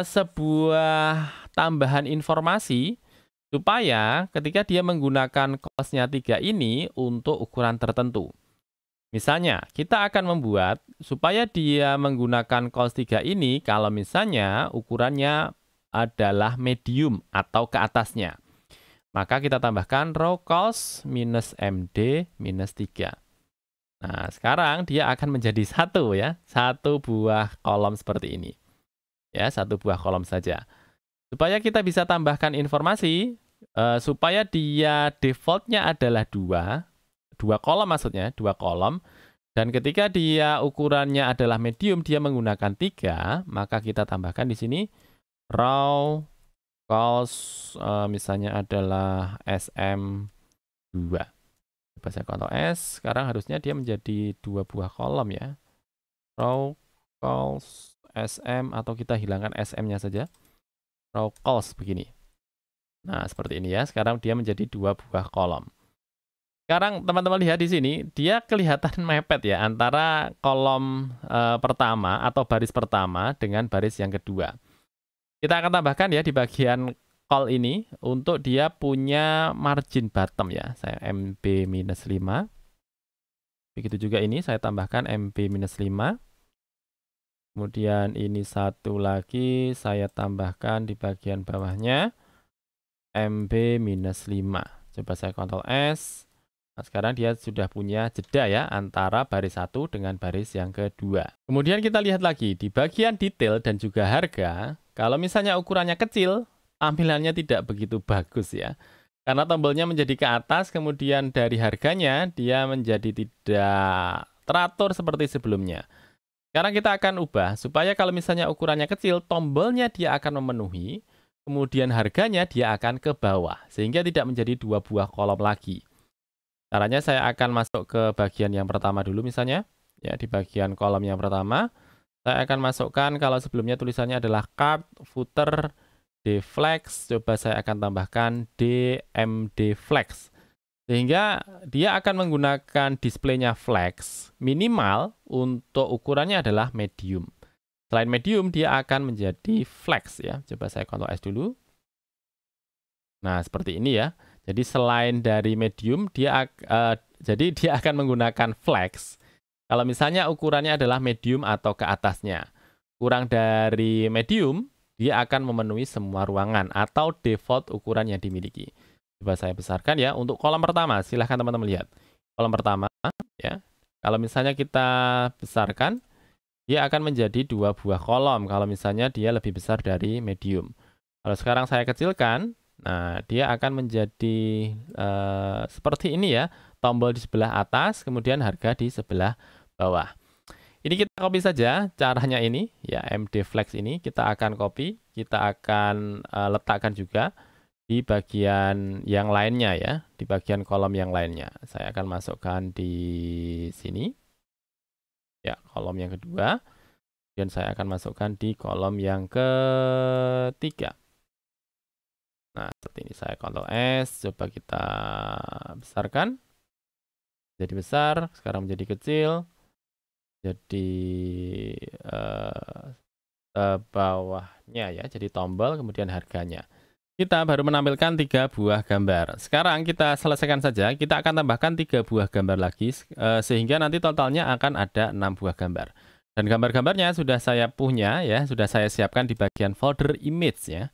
sebuah tambahan informasi, supaya ketika dia menggunakan cosnya 3 ini untuk ukuran tertentu. Misalnya, kita akan membuat supaya dia menggunakan cos 3 ini kalau misalnya ukurannya adalah medium atau ke atasnya. Maka kita tambahkan row cos minus MD minus 3. Nah, sekarang dia akan menjadi 1 ya. 1 buah kolom seperti ini. Ya, 1 buah kolom saja. Supaya kita bisa tambahkan informasi, supaya dia defaultnya adalah 2 kolom maksudnya, 2 kolom. Dan ketika dia ukurannya adalah medium, dia menggunakan 3, maka kita tambahkan di sini row cos misalnya adalah SM2. Coba saya Ctrl S, sekarang harusnya dia menjadi 2 buah kolom ya. Row cos SM atau kita hilangkan SM-nya saja. Row cos begini. Nah, seperti ini ya. Sekarang dia menjadi 2 buah kolom. Sekarang teman-teman lihat di sini, dia kelihatan mepet ya antara kolom pertama atau baris pertama dengan baris yang kedua. Kita akan tambahkan ya di bagian call ini untuk dia punya margin bottom ya. Saya MB-5. Begitu juga ini saya tambahkan MB-5. Kemudian ini 1 lagi saya tambahkan di bagian bawahnya MB-5. Coba saya Ctrl S. Nah, sekarang dia sudah punya jeda ya antara baris 1 dengan baris yang kedua. Kemudian kita lihat lagi di bagian detail dan juga harga. Kalau misalnya ukurannya kecil, tampilannya tidak begitu bagus ya. Karena tombolnya menjadi ke atas, kemudian dari harganya dia menjadi tidak teratur seperti sebelumnya. Sekarang kita akan ubah supaya kalau misalnya ukurannya kecil, tombolnya dia akan memenuhi, kemudian harganya dia akan ke bawah, sehingga tidak menjadi 2 buah kolom lagi. Caranya saya akan masuk ke bagian yang pertama dulu misalnya. Ya, di bagian kolom yang pertama, saya akan masukkan kalau sebelumnya tulisannya adalah card, footer, dflex, coba saya akan tambahkan dmdflex. Sehingga dia akan menggunakan displaynya flex, minimal untuk ukurannya adalah medium. Selain medium, dia akan menjadi flex ya. Coba saya Ctrl S dulu. Nah, seperti ini ya. Jadi selain dari medium, dia akan menggunakan flex. Kalau misalnya ukurannya adalah medium atau ke atasnya. Kurang dari medium, dia akan memenuhi semua ruangan atau default ukuran yang dimiliki. Coba saya besarkan ya. Untuk kolom pertama, silahkan teman-teman lihat. Kolom pertama, ya. Kalau misalnya kita besarkan, dia akan menjadi 2 buah kolom. Kalau misalnya dia lebih besar dari medium. Kalau sekarang saya kecilkan, nah dia akan menjadi seperti ini ya. Tombol di sebelah atas, kemudian harga di sebelah bawah. Ini kita copy saja caranya ini, ya mdflex ini kita akan copy, kita akan letakkan juga di bagian yang lainnya ya, di bagian kolom yang lainnya. Saya akan masukkan di sini. Ya, kolom yang kedua. Dan saya akan masukkan di kolom yang ketiga. Nah, seperti ini saya Ctrl S, coba kita besarkan. Jadi besar, sekarang menjadi kecil. Jadi bawahnya ya, jadi tombol, kemudian harganya. Kita baru menampilkan 3 buah gambar. Sekarang kita selesaikan saja. Kita akan tambahkan 3 buah gambar lagi, sehingga nanti totalnya akan ada 6 buah gambar. Dan gambar-gambarnya sudah saya punya ya, sudah saya siapkan di bagian folder image ya.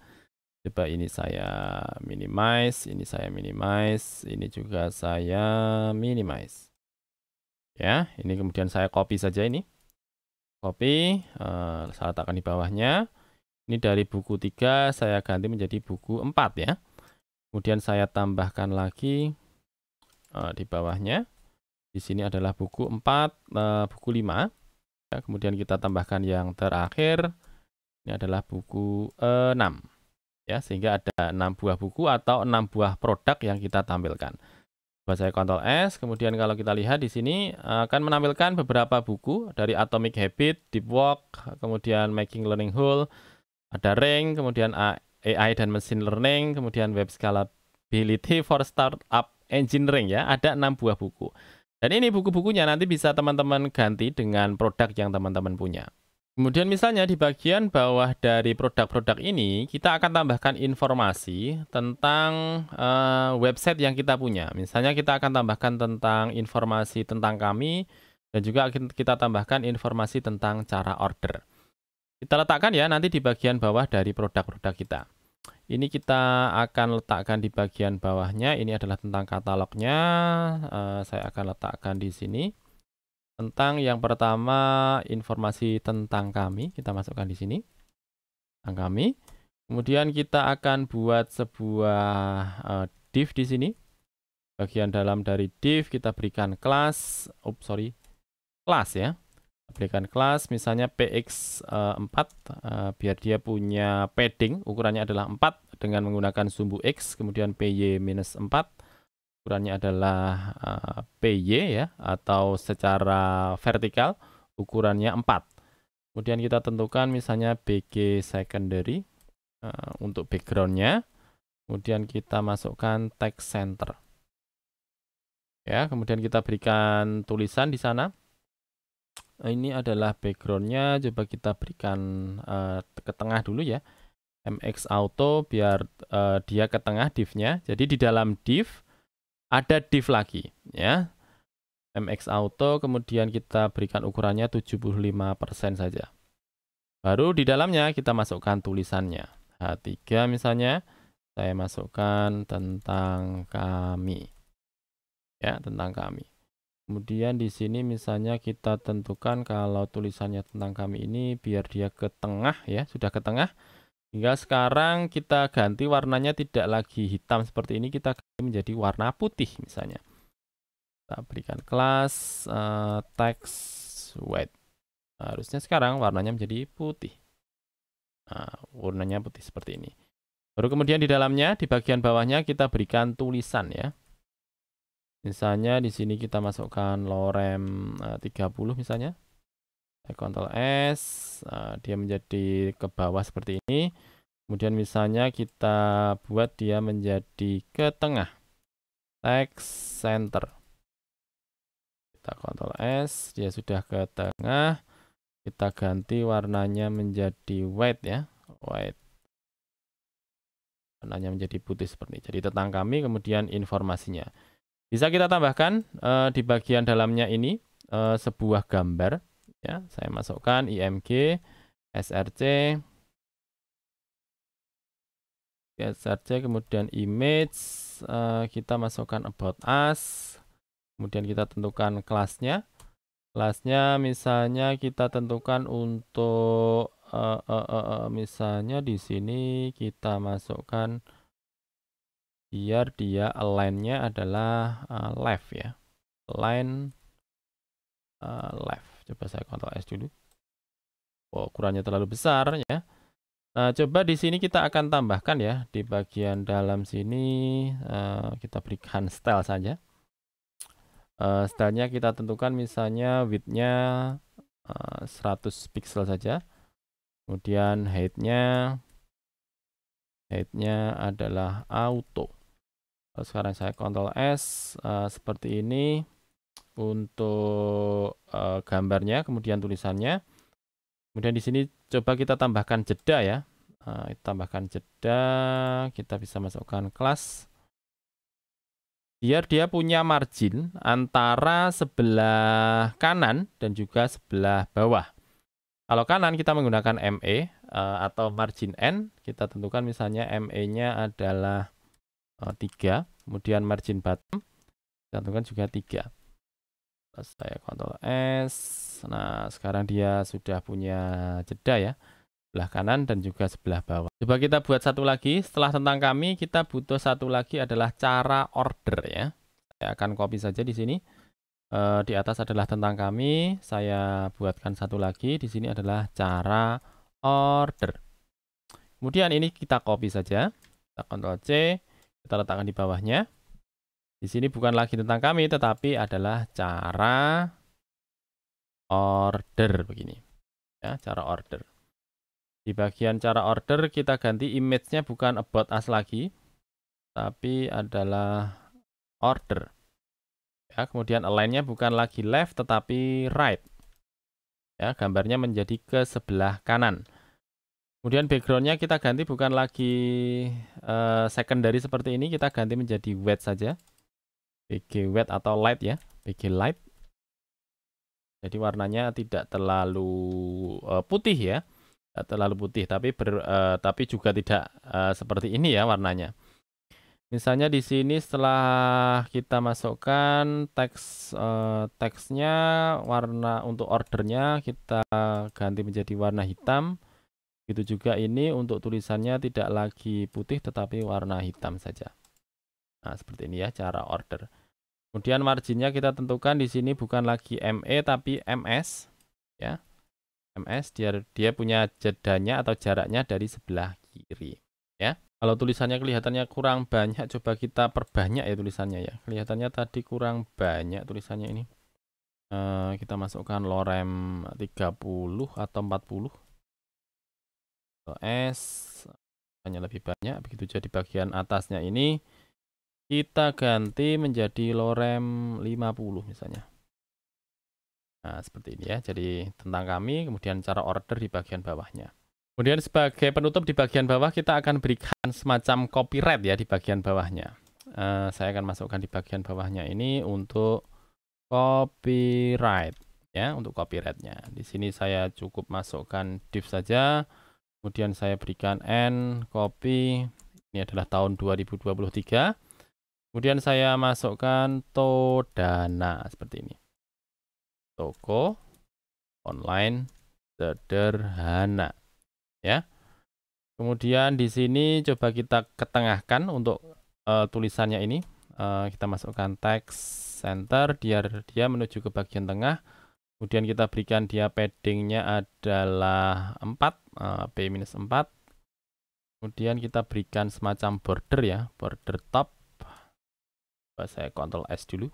Coba ini saya minimize, ini saya minimize, ini juga saya minimize. Ya, ini kemudian saya copy saja ini. Copy, saya letakkan di bawahnya. Ini dari buku 3 saya ganti menjadi buku 4 ya. Kemudian saya tambahkan lagi di bawahnya. Di sini adalah buku 4, buku 5. Ya, kemudian kita tambahkan yang terakhir. Ini adalah buku 6. Ya, sehingga ada 6 buah buku atau 6 buah produk yang kita tampilkan. Coba saya Ctrl S, kemudian kalau kita lihat di sini akan menampilkan beberapa buku dari Atomic Habit, Deep Work, kemudian Making Learning Whole, ada Ring, kemudian AI dan Machine Learning, kemudian Web Scalability for Startup Engineering ya, ada 6 buah buku. Dan ini buku-bukunya nanti bisa teman-teman ganti dengan produk yang teman-teman punya. Kemudian misalnya di bagian bawah dari produk-produk ini, kita akan tambahkan informasi tentang website yang kita punya. Misalnya kita akan tambahkan tentang informasi tentang kami, dan juga kita tambahkan informasi tentang cara order. Kita letakkan ya nanti di bagian bawah dari produk-produk kita. Ini kita akan letakkan di bagian bawahnya, ini adalah tentang katalognya, saya akan letakkan di sini. Tentang yang pertama, informasi tentang kami, kita masukkan di sini. Tentang kami. Kemudian kita akan buat sebuah div di sini. Bagian dalam dari div kita berikan kelas, kelas ya. Berikan kelas misalnya px4, biar dia punya padding, ukurannya adalah 4 dengan menggunakan sumbu x, kemudian py-4. Ukurannya adalah PY ya, atau secara vertikal ukurannya 4. Kemudian kita tentukan misalnya BG secondary untuk backgroundnya. Kemudian kita masukkan text center. Ya, kemudian kita berikan tulisan di sana. Ini adalah backgroundnya, coba kita berikan ke tengah dulu ya. MX Auto biar dia ke tengah div-nya. Jadi di dalam div ada div lagi ya, MX Auto, kemudian kita berikan ukurannya 75% saja. Baru di dalamnya kita masukkan tulisannya. H3 misalnya, saya masukkan tentang kami. Ya, tentang kami. Kemudian di sini misalnya kita tentukan kalau tulisannya tentang kami ini biar dia ke tengah ya, sudah ke tengah. Hingga sekarang kita ganti warnanya tidak lagi hitam seperti ini, kita ganti menjadi warna putih misalnya. Kita berikan kelas text white. Harusnya sekarang warnanya menjadi putih. Nah, warnanya putih seperti ini. Baru kemudian di dalamnya, di bagian bawahnya kita berikan tulisan ya. Misalnya di sini kita masukkan lorem 30 misalnya. Ctrl S, dia menjadi ke bawah seperti ini. Kemudian misalnya kita buat dia menjadi ke tengah. Text center. Kita Ctrl S, dia sudah ke tengah. Kita ganti warnanya menjadi white ya. White. Warnanya menjadi putih seperti ini. Jadi tentang kami, kemudian informasinya. Bisa kita tambahkan di bagian dalamnya ini sebuah gambar. Ya, saya masukkan IMG, SRC, kemudian image, kita masukkan about us, kemudian kita tentukan kelasnya. Kelasnya misalnya kita tentukan untuk misalnya di sini kita masukkan biar dia align-nya adalah left ya. Align left. Coba saya Ctrl S dulu. Oh, ukurannya terlalu besar ya. Nah, coba di sini kita akan tambahkan ya, di bagian dalam sini kita berikan style saja. Stylenya kita tentukan misalnya width-nya 100 pixel saja. Kemudian height-nya adalah auto. Sekarang saya Ctrl S seperti ini untuk gambarnya, kemudian tulisannya. Kemudian di sini coba kita tambahkan jeda ya. Tambahkan jeda, kita bisa masukkan kelas. Biar dia punya margin antara sebelah kanan dan juga sebelah bawah. Kalau kanan kita menggunakan ME atau margin N, kita tentukan misalnya ME-nya adalah 3, kemudian margin bottom, kita tentukan juga 3. Saya Ctrl S. Nah, sekarang dia sudah punya jeda ya, sebelah kanan dan juga sebelah bawah. Coba kita buat satu lagi. Setelah tentang kami, kita butuh satu lagi adalah cara order ya. Saya akan copy saja di sini. Di atas adalah tentang kami. Saya buatkan satu lagi. Di sini adalah cara order. Kemudian ini kita copy saja. Kita Ctrl C. Kita letakkan di bawahnya. Di sini bukan lagi tentang kami, tetapi adalah cara order begini. Ya, cara order. Di bagian cara order kita ganti image-nya bukan about us lagi, tapi adalah order. Ya, kemudian align-nya bukan lagi left, tetapi right. Ya, gambarnya menjadi ke sebelah kanan. Kemudian background-nya kita ganti bukan lagi secondary seperti ini, kita ganti menjadi white saja. BG white atau light ya, BG light. Jadi warnanya tidak terlalu putih ya, tidak terlalu putih, tapi juga tidak seperti ini ya warnanya. Misalnya di sini setelah kita masukkan teksnya, warna untuk ordernya kita ganti menjadi warna hitam. Begitu juga ini untuk tulisannya tidak lagi putih tetapi warna hitam saja. Nah, seperti ini ya cara order. Kemudian marginnya kita tentukan di sini bukan lagi ME tapi MS ya. MS dia punya jedanya atau jaraknya dari sebelah kiri ya. Kalau tulisannya kelihatannya kurang banyak, coba kita perbanyak ya tulisannya ya. Kelihatannya tadi kurang banyak tulisannya ini. Kita masukkan lorem 30 atau 40. S hanya lebih banyak, begitu jadi bagian atasnya ini kita ganti menjadi lorem 50 misalnya. Nah, seperti ini ya. Jadi tentang kami, kemudian cara order di bagian bawahnya. Kemudian sebagai penutup di bagian bawah kita akan berikan semacam copyright ya di bagian bawahnya. Saya akan masukkan di bagian bawahnya ini untuk copyright ya, untuk copyrightnya. Di sini saya cukup masukkan div saja. Kemudian saya berikan n copy. Ini adalah tahun 2023. Kemudian saya masukkan Todana seperti ini. Toko online sederhana. Ya. Kemudian di sini coba kita ketengahkan untuk tulisannya ini. Kita masukkan text center biar dia menuju ke bagian tengah. Kemudian kita berikan dia paddingnya adalah 4, P-4. Kemudian kita berikan semacam border ya, border top. Saya Ctrl S dulu.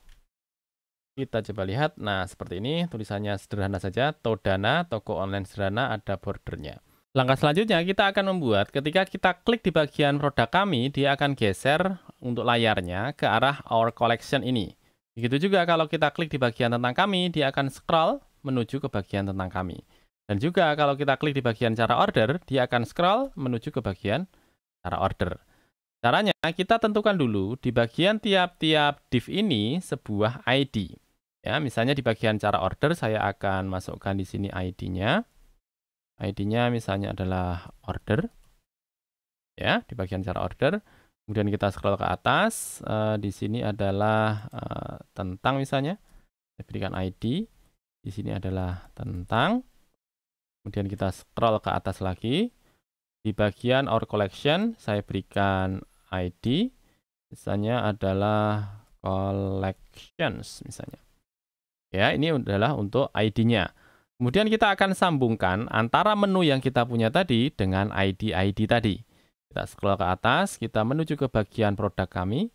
Kita coba lihat. Nah, seperti ini tulisannya sederhana saja. Todana, toko online sederhana, ada bordernya. Langkah selanjutnya kita akan membuat ketika kita klik di bagian produk kami, dia akan geser untuk layarnya ke arah Our Collection ini. Begitu juga kalau kita klik di bagian tentang kami, dia akan scroll menuju ke bagian tentang kami. Dan juga kalau kita klik di bagian cara order, dia akan scroll menuju ke bagian cara order. Caranya kita tentukan dulu di bagian tiap-tiap div ini sebuah ID. Ya, misalnya di bagian cara order saya akan masukkan di sini ID-nya. ID-nya misalnya adalah order, ya, di bagian cara order. Kemudian kita scroll ke atas, di sini adalah tentang misalnya, saya berikan ID, di sini adalah tentang. Kemudian kita scroll ke atas lagi, di bagian Our Collection saya berikan ID, misalnya adalah Collections misalnya. Ya, ini adalah untuk ID-nya. Kemudian kita akan sambungkan antara menu yang kita punya tadi dengan ID-ID tadi. Kita scroll ke atas, kita menuju ke bagian produk kami.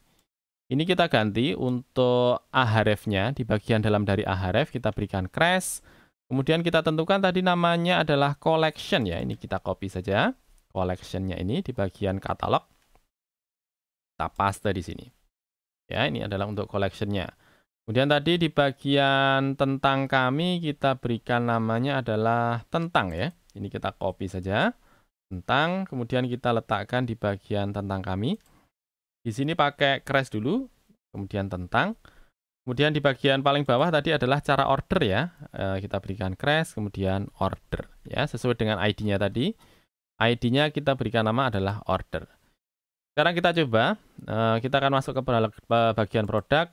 Ini kita ganti untuk ahref-nya, di bagian dalam dari ahref kita berikan crash. Kemudian kita tentukan tadi namanya adalah collection ya. Ini kita copy saja. Collection-nya ini di bagian katalog. Kita paste di sini. Ya, ini adalah untuk collection-nya. Kemudian tadi di bagian tentang kami kita berikan namanya adalah tentang ya. Ini kita copy saja. Tentang, kemudian kita letakkan di bagian tentang kami. Di sini pakai crash dulu, kemudian tentang. Kemudian di bagian paling bawah tadi adalah cara order ya. Kita berikan crash, kemudian order ya, sesuai dengan ID-nya tadi. ID-nya kita berikan nama adalah order. Sekarang kita coba, kita akan masuk ke bagian produk,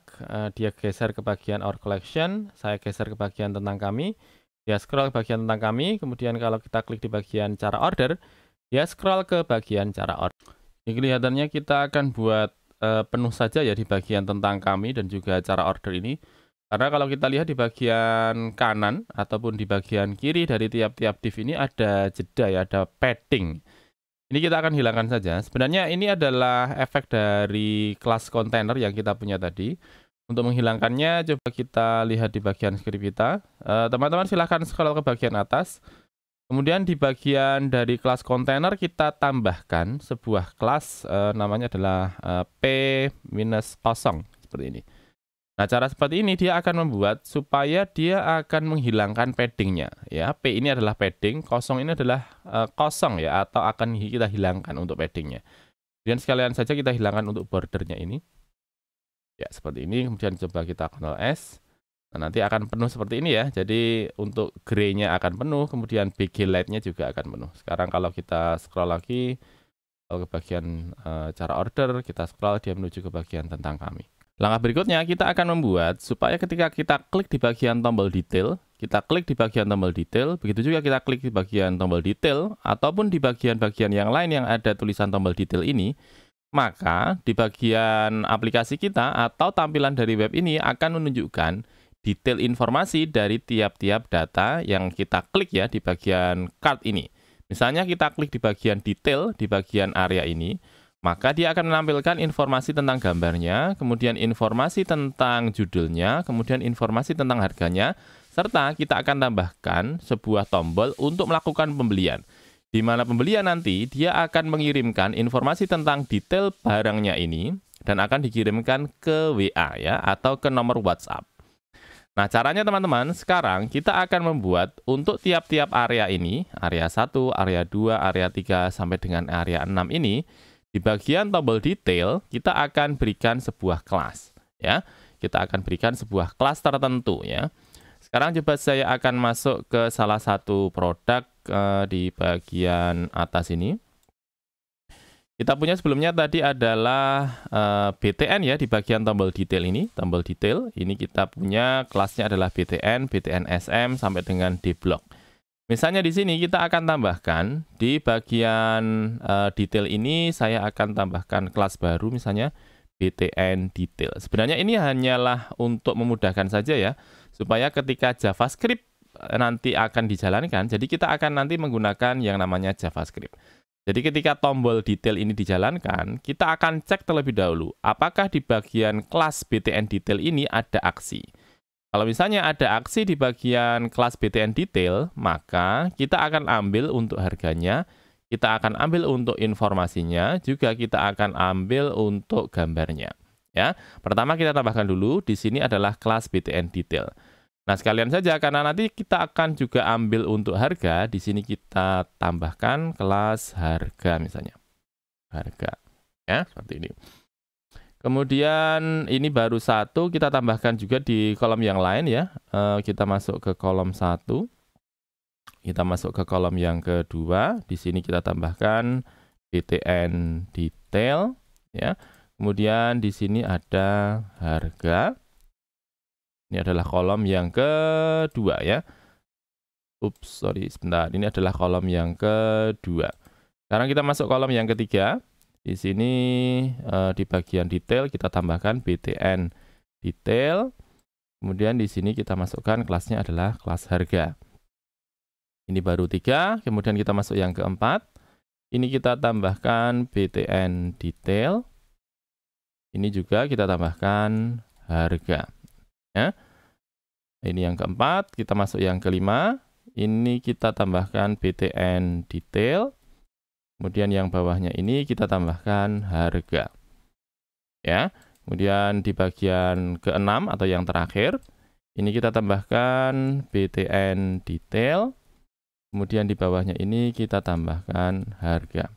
dia geser ke bagian Our Collection, saya geser ke bagian tentang kami, dia scroll ke bagian tentang kami, kemudian kalau kita klik di bagian cara order, dia scroll ke bagian cara order. Ini kelihatannya kita akan buat penuh saja ya di bagian tentang kami dan juga cara order ini, karena kalau kita lihat di bagian kanan ataupun di bagian kiri dari tiap-tiap div ini ada jeda ya, ada padding. Ini kita akan hilangkan saja. Sebenarnya ini adalah efek dari kelas kontainer yang kita punya tadi. Untuk menghilangkannya, coba kita lihat di bagian script kita. Teman-teman silahkan scroll ke bagian atas. Kemudian di bagian dari kelas kontainer kita tambahkan sebuah kelas namanya adalah P-0 seperti ini. Nah, cara seperti ini dia akan membuat supaya dia akan menghilangkan paddingnya. Ya, P ini adalah padding, kosong ini adalah kosong ya, atau akan kita hilangkan untuk paddingnya. Kemudian sekalian saja kita hilangkan untuk bordernya ini. Ya, seperti ini. Kemudian coba kita Ctrl S. Nah, nanti akan penuh seperti ini ya. Jadi untuk gray-nya akan penuh, kemudian BG light-nya juga akan penuh. Sekarang kalau kita scroll lagi ke bagian cara order, kita scroll dia menuju ke bagian tentang kami. Langkah berikutnya kita akan membuat supaya ketika kita klik di bagian tombol detail, kita klik di bagian tombol detail, begitu juga kita klik di bagian tombol detail, ataupun di bagian-bagian yang lain yang ada tulisan tombol detail ini, maka di bagian aplikasi kita atau tampilan dari web ini akan menunjukkan detail informasi dari tiap-tiap data yang kita klik ya di bagian card ini. Misalnya kita klik di bagian detail, di bagian area ini, maka dia akan menampilkan informasi tentang gambarnya, kemudian informasi tentang judulnya, kemudian informasi tentang harganya, serta kita akan tambahkan sebuah tombol untuk melakukan pembelian. Di mana pembelian nanti dia akan mengirimkan informasi tentang detail barangnya ini dan akan dikirimkan ke WA ya atau ke nomor WhatsApp. Nah, caranya teman-teman, sekarang kita akan membuat untuk tiap-tiap area ini, area 1, area 2, area 3 sampai dengan area 6 ini. Di bagian tombol detail, kita akan berikan sebuah kelas. Ya, kita akan berikan sebuah kelas tertentu. Ya. Sekarang coba saya akan masuk ke salah satu produk di bagian atas ini. Kita punya sebelumnya tadi adalah BTN ya di bagian tombol detail ini. Tombol detail, ini kita punya kelasnya adalah BTN, BTN SM sampai dengan D-Block. Misalnya di sini kita akan tambahkan di bagian detail ini saya akan tambahkan kelas baru misalnya BTN detail. Sebenarnya ini hanyalah untuk memudahkan saja ya supaya ketika JavaScript nanti akan dijalankan, jadi kita akan nanti menggunakan yang namanya JavaScript. Jadi ketika tombol detail ini dijalankan, kita akan cek terlebih dahulu apakah di bagian kelas BTN detail ini ada aksi. Kalau misalnya ada aksi di bagian kelas BTN detail, maka kita akan ambil untuk harganya, kita akan ambil untuk informasinya, juga kita akan ambil untuk gambarnya. Ya, pertama kita tambahkan dulu, di sini adalah kelas BTN detail. Nah, sekalian saja karena nanti kita akan juga ambil untuk harga, di sini kita tambahkan kelas harga misalnya. Harga. Ya, seperti ini. Kemudian ini baru satu, kita tambahkan juga di kolom yang lain ya. Kita masuk ke kolom 1. Kita masuk ke kolom yang kedua, di sini kita tambahkan BTN detail ya. Kemudian di sini ada harga. Ini adalah kolom yang kedua ya. Ups, sorry, sebentar. Ini adalah kolom yang kedua. Sekarang kita masuk kolom yang ketiga. Di sini di bagian detail kita tambahkan BTN detail. Kemudian di sini kita masukkan kelasnya adalah kelas harga. Ini baru 3. Kemudian kita masuk yang keempat. Ini kita tambahkan BTN detail. Ini juga kita tambahkan harga. Ya. Ini yang keempat, kita masuk yang kelima. Ini kita tambahkan BTN detail. Kemudian yang bawahnya ini kita tambahkan harga. Ya. Kemudian di bagian keenam atau yang terakhir, ini kita tambahkan BTN detail. Kemudian di bawahnya ini kita tambahkan harga.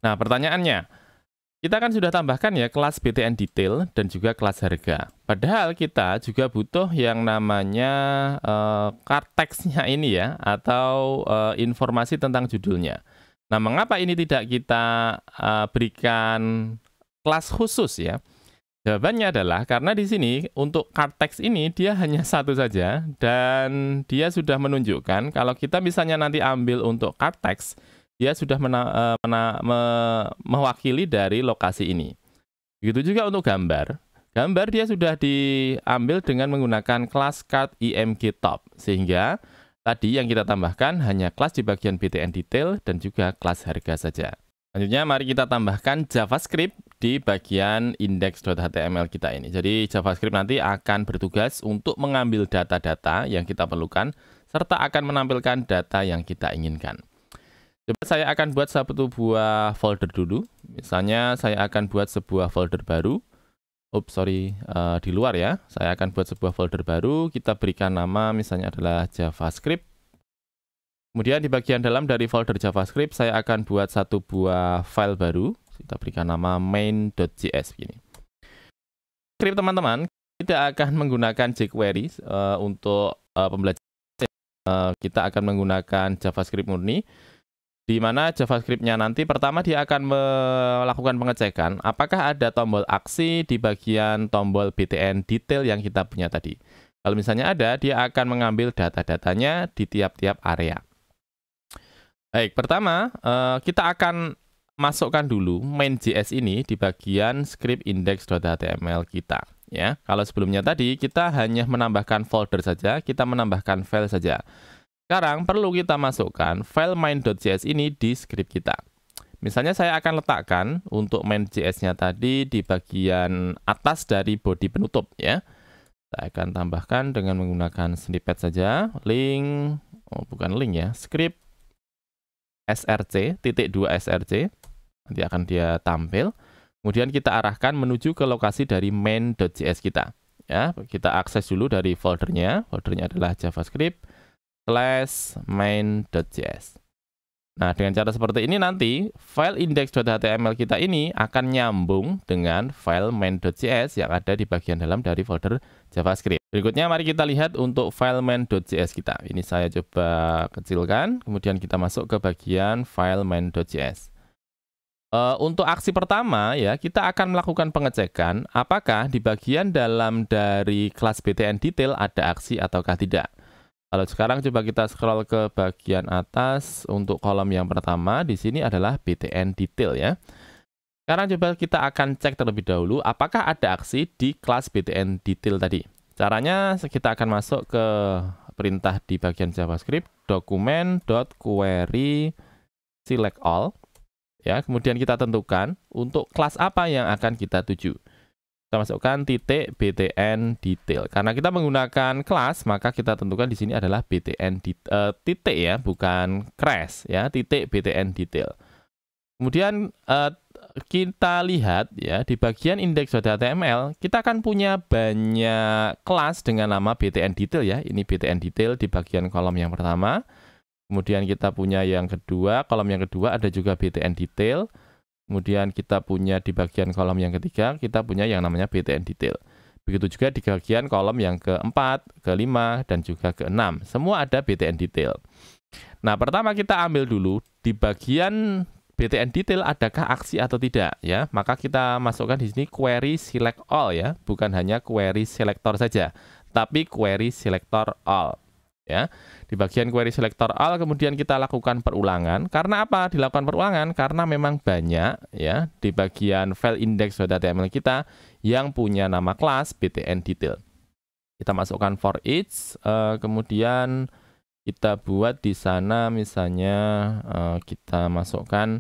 Nah, pertanyaannya, kita kan sudah tambahkan ya kelas BTN detail dan juga kelas harga. Padahal kita juga butuh yang namanya card text-nya ini ya, atau informasi tentang judulnya. Nah, mengapa ini tidak kita berikan kelas khusus ya? Jawabannya adalah karena di sini untuk card text ini dia hanya satu saja dan dia sudah menunjukkan kalau kita misalnya nanti ambil untuk card text, dia sudah mewakili dari lokasi ini. Begitu juga untuk gambar. Gambar dia sudah diambil dengan menggunakan kelas card img top. Sehingga tadi yang kita tambahkan hanya kelas di bagian BTN detail dan juga kelas harga saja. Selanjutnya mari kita tambahkan JavaScript di bagian index.html kita ini. Jadi JavaScript nanti akan bertugas untuk mengambil data-data yang kita perlukan serta akan menampilkan data yang kita inginkan. Coba saya akan buat satu buah folder dulu. Misalnya saya akan buat sebuah folder baru. Di luar ya. Saya akan buat sebuah folder baru. Kita berikan nama misalnya adalah JavaScript. Kemudian di bagian dalam dari folder JavaScript, saya akan buat satu buah file baru. Kita berikan nama main.js begini. Script teman-teman, tidak akan menggunakan jQuery untuk pembelajaran. Kita akan menggunakan JavaScript murni. Di mana JavaScript-nya nanti pertama dia akan melakukan pengecekan apakah ada tombol aksi di bagian tombol BTN detail yang kita punya tadi. Kalau misalnya ada, dia akan mengambil data-datanya di tiap-tiap area. Baik, pertama kita akan masukkan dulu main.js ini di bagian script index.html kita. Ya, kalau sebelumnya tadi kita hanya menambahkan folder saja, kita menambahkan file saja. Sekarang perlu kita masukkan file main.js ini di script kita. Misalnya saya akan letakkan untuk main.js-nya tadi di bagian atas dari body penutup ya. Saya akan tambahkan dengan menggunakan snippet saja, link, bukan link ya, script src, .2 src, nanti akan dia tampil. Kemudian kita arahkan menuju ke lokasi dari main.js kita. Ya, kita akses dulu dari foldernya adalah JavaScript /main.js. Nah, dengan cara seperti ini nanti file index.html kita ini akan nyambung dengan file main.js yang ada di bagian dalam dari folder JavaScript. Berikutnya mari kita lihat untuk file main.js kita. Ini saya coba kecilkan, kemudian kita masuk ke bagian file main.js. Untuk aksi pertama ya, kita akan melakukan pengecekan apakah di bagian dalam dari kelas BTN detail ada aksi ataukah tidak. Kalau sekarang coba kita scroll ke bagian atas untuk kolom yang pertama, di sini adalah BTN detail ya. Sekarang coba kita akan cek terlebih dahulu apakah ada aksi di kelas BTN detail tadi. Caranya kita akan masuk ke perintah di bagian JavaScript document.query select all. Ya, kemudian kita tentukan untuk kelas apa yang akan kita tuju. Kita masukkan titik btn detail. Karena kita menggunakan kelas, maka kita tentukan di sini adalah btn titik ya, bukan crash ya, titik btn detail. Kemudian kita lihat ya di bagian index.html, kita akan punya banyak kelas dengan nama btn detail ya. Ini btn detail di bagian kolom yang pertama. Kemudian kita punya yang kedua, kolom yang kedua ada juga btn detail. Kemudian kita punya di bagian kolom yang ketiga, kita punya yang namanya btn detail. Begitu juga di bagian kolom yang keempat, kelima, dan juga keenam. Semua ada btn detail. Nah, pertama kita ambil dulu di bagian btn detail adakah aksi atau tidak ya. Maka kita masukkan di sini query select all ya, bukan hanya query selector saja, tapi query selector all. Ya, di bagian query selector all kemudian kita lakukan perulangan. Karena apa dilakukan perulangan? Karena memang banyak ya di bagian file index.html kita yang punya nama kelas btn detail. Kita masukkan for each, kemudian kita buat di sana misalnya kita masukkan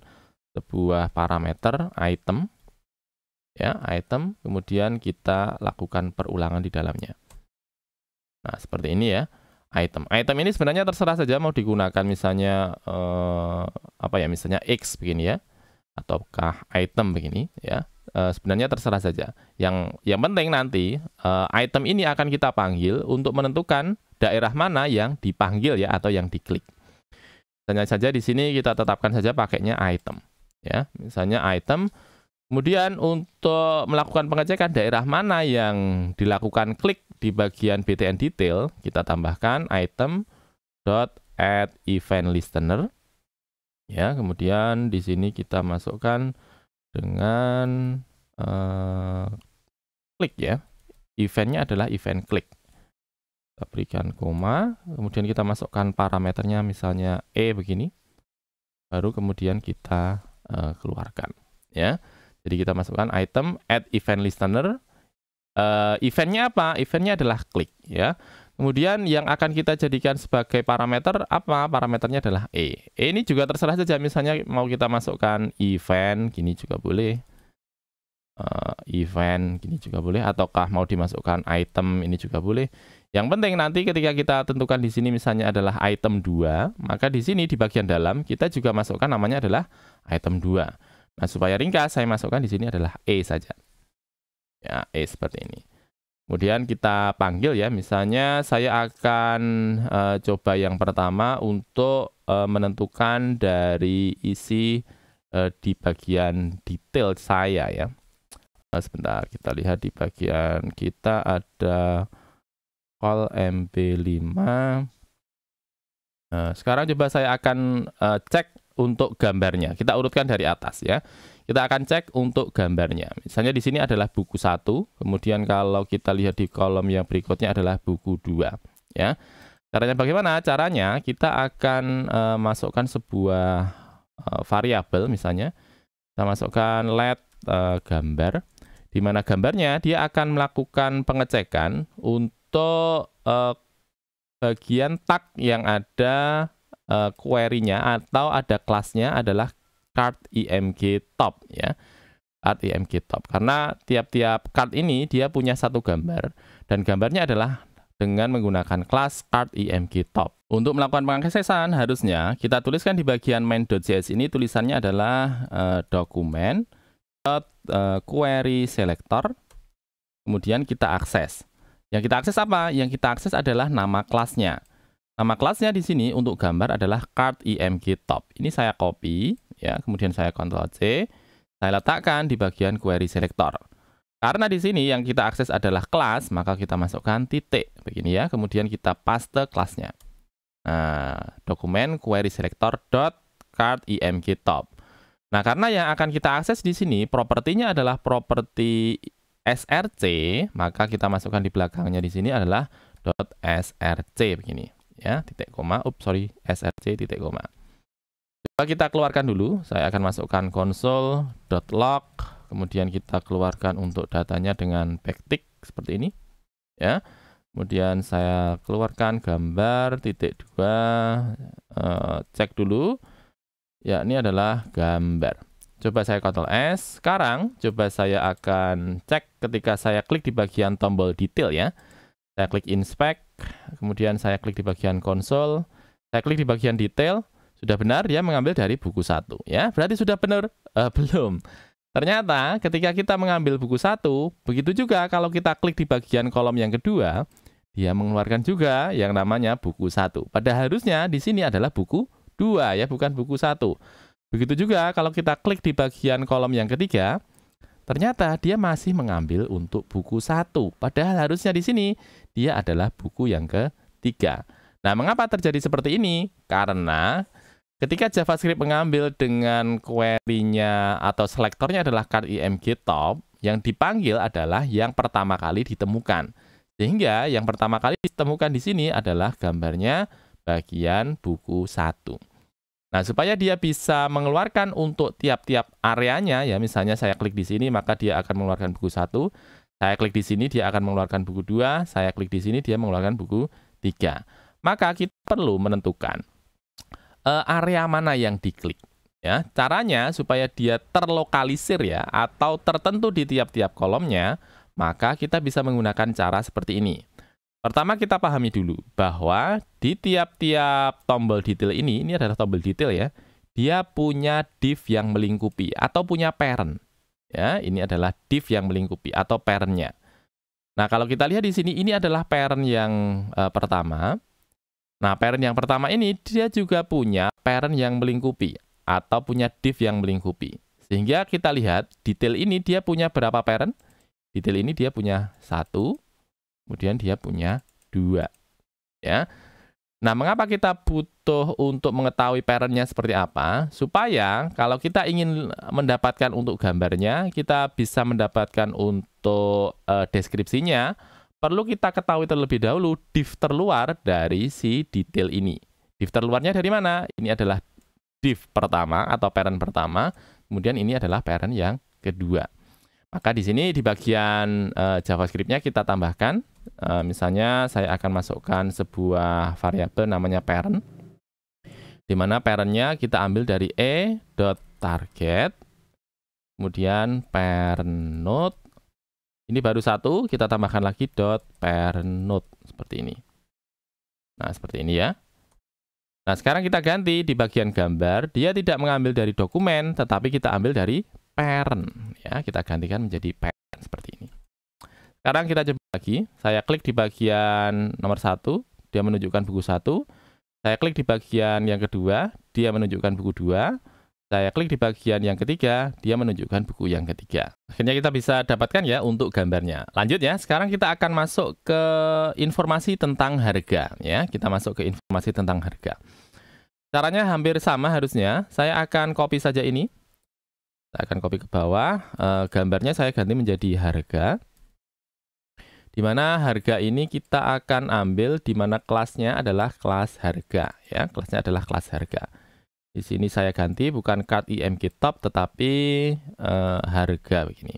sebuah parameter item ya, item, kemudian kita lakukan perulangan di dalamnya. Nah, seperti ini ya. Item ini sebenarnya terserah saja mau digunakan misalnya apa ya, misalnya X begini ya, ataukah item begini ya, sebenarnya terserah saja. Yang penting nanti item ini akan kita panggil untuk menentukan daerah mana yang dipanggil ya, atau yang diklik. Misalnya saja di sini kita tetapkan saja pakainya item ya, misalnya item. Kemudian untuk melakukan pengecekan daerah mana yang dilakukan klik di bagian btn detail, kita tambahkan item.add event listener. Ya, kemudian di sini kita masukkan dengan klik ya. Eventnya adalah event klik. Kita berikan koma, kemudian kita masukkan parameternya misalnya begini. Baru kemudian kita keluarkan ya. Jadi kita masukkan item add event listener. Eventnya apa? Eventnya adalah klik ya. Kemudian yang akan kita jadikan sebagai parameter apa? Parameternya adalah ini juga terserah saja. Misalnya mau kita masukkan event, gini juga boleh. Event, gini juga boleh. Ataukah mau dimasukkan item, ini juga boleh. Yang penting nanti ketika kita tentukan di sini misalnya adalah item 2, maka di sini di bagian dalam kita juga masukkan namanya adalah item 2. Nah, supaya ringkas, saya masukkan di sini adalah saja. Ya, seperti ini. Kemudian kita panggil ya, misalnya saya akan coba yang pertama untuk menentukan dari isi di bagian detail saya ya. Sebentar, kita lihat di bagian kita ada call mb5. Sekarang coba saya akan cek untuk gambarnya. Kita urutkan dari atas ya. Kita akan cek untuk gambarnya. Misalnya di sini adalah buku 1, kemudian kalau kita lihat di kolom yang berikutnya adalah buku 2 ya. Caranya bagaimana? Caranya kita akan masukkan sebuah variabel, misalnya kita masukkan let gambar, di mana gambarnya dia akan melakukan pengecekan untuk bagian tag yang ada query-nya atau ada kelasnya adalah card img top ya. Card img top. Karena tiap-tiap card ini dia punya satu gambar dan gambarnya adalah dengan menggunakan kelas card img top. Untuk melakukan pengaksesan harusnya kita tuliskan di bagian main.js ini tulisannya adalah dokumen query selector. Kemudian kita akses. Yang kita akses apa? Yang kita akses adalah nama kelasnya. Nama kelasnya di sini untuk gambar adalah card img top. Ini saya copy ya, kemudian saya Ctrl C, saya letakkan di bagian query selector. Karena di sini yang kita akses adalah kelas, maka kita masukkan titik begini ya, kemudian kita paste kelasnya. Nah, dokumen query selector dot card img top. Nah, karena yang akan kita akses di sini propertinya adalah properti src, maka kita masukkan di belakangnya di sini adalah .src begini. Ya, titik koma, src titik koma. Coba kita keluarkan dulu. Saya akan masukkan console.log, kemudian kita keluarkan untuk datanya dengan backtick seperti ini. Ya, kemudian saya keluarkan gambar titik 2, cek dulu. Ya, ini adalah gambar. Coba saya Ctrl S. Sekarang coba saya akan cek ketika saya klik di bagian tombol detail ya. Saya klik inspect, kemudian saya klik di bagian konsol, saya klik di bagian detail, sudah benar dia mengambil dari buku 1 ya. Berarti sudah benar? Belum. Ternyata ketika kita mengambil buku 1, begitu juga kalau kita klik di bagian kolom yang kedua, dia mengeluarkan juga yang namanya buku 1. Pada harusnya di sini adalah buku 2 ya, bukan buku 1. Begitu juga kalau kita klik di bagian kolom yang ketiga, ternyata dia masih mengambil untuk buku 1. Padahal harusnya di sini dia adalah buku yang ketiga. Nah, mengapa terjadi seperti ini? Karena ketika JavaScript mengambil dengan query-nya atau selektornya adalah card img top, yang dipanggil adalah yang pertama kali ditemukan. Sehingga yang pertama kali ditemukan di sini adalah gambarnya bagian buku 1. Nah, supaya dia bisa mengeluarkan untuk tiap-tiap areanya, ya misalnya saya klik di sini, maka dia akan mengeluarkan buku 1. Saya klik di sini, dia akan mengeluarkan buku 2. Saya klik di sini, dia mengeluarkan buku 3. Maka kita perlu menentukan area mana yang diklik. Ya, caranya supaya dia terlokalisir ya, atau tertentu di tiap-tiap kolomnya, maka kita bisa menggunakan cara seperti ini. Pertama kita pahami dulu bahwa di tiap-tiap tombol detail ini adalah tombol detail ya, dia punya div yang melingkupi atau punya parent. Ya, ini adalah div yang melingkupi atau parent-nya. Nah, kalau kita lihat di sini, ini adalah parent yang pertama. Nah, parent yang pertama ini dia juga punya parent yang melingkupi atau punya div yang melingkupi. Sehingga kita lihat detail ini dia punya berapa parent? Detail ini dia punya 1. Kemudian dia punya 2. Ya. Nah, mengapa kita butuh untuk mengetahui parent-nya seperti apa? Supaya kalau kita ingin mendapatkan untuk gambarnya, kita bisa mendapatkan untuk deskripsinya, perlu kita ketahui terlebih dahulu div terluar dari si detail ini. Div terluarnya dari mana? Ini adalah div pertama atau parent pertama, kemudian ini adalah parent yang kedua. Maka di sini di bagian JavaScript-nya kita tambahkan, misalnya saya akan masukkan sebuah variabel namanya parent, di mana parent-nya kita ambil dari e.target, kemudian parent node, ini baru 1, kita tambahkan lagi .parent node, seperti ini. Nah, seperti ini ya. Nah, sekarang kita ganti di bagian gambar, dia tidak mengambil dari dokumen, tetapi kita ambil dari parent. Ya, kita gantikan menjadi parent seperti ini. Sekarang kita coba lagi, saya klik di bagian nomor 1, dia menunjukkan buku 1. Saya klik di bagian yang kedua, dia menunjukkan buku 2. Saya klik di bagian yang ketiga, dia menunjukkan buku yang ketiga. Akhirnya kita bisa dapatkan ya untuk gambarnya. Lanjut ya, sekarang kita akan masuk ke informasi tentang harga. Ya, kita masuk ke informasi tentang harga. Caranya hampir sama harusnya. Saya akan copy saja ini. Saya akan copy ke bawah. Gambarnya saya ganti menjadi harga. Di mana harga ini kita akan ambil di mana kelasnya adalah kelas harga. Ya, kelasnya adalah kelas harga. Di sini saya ganti bukan card img top tetapi harga begini.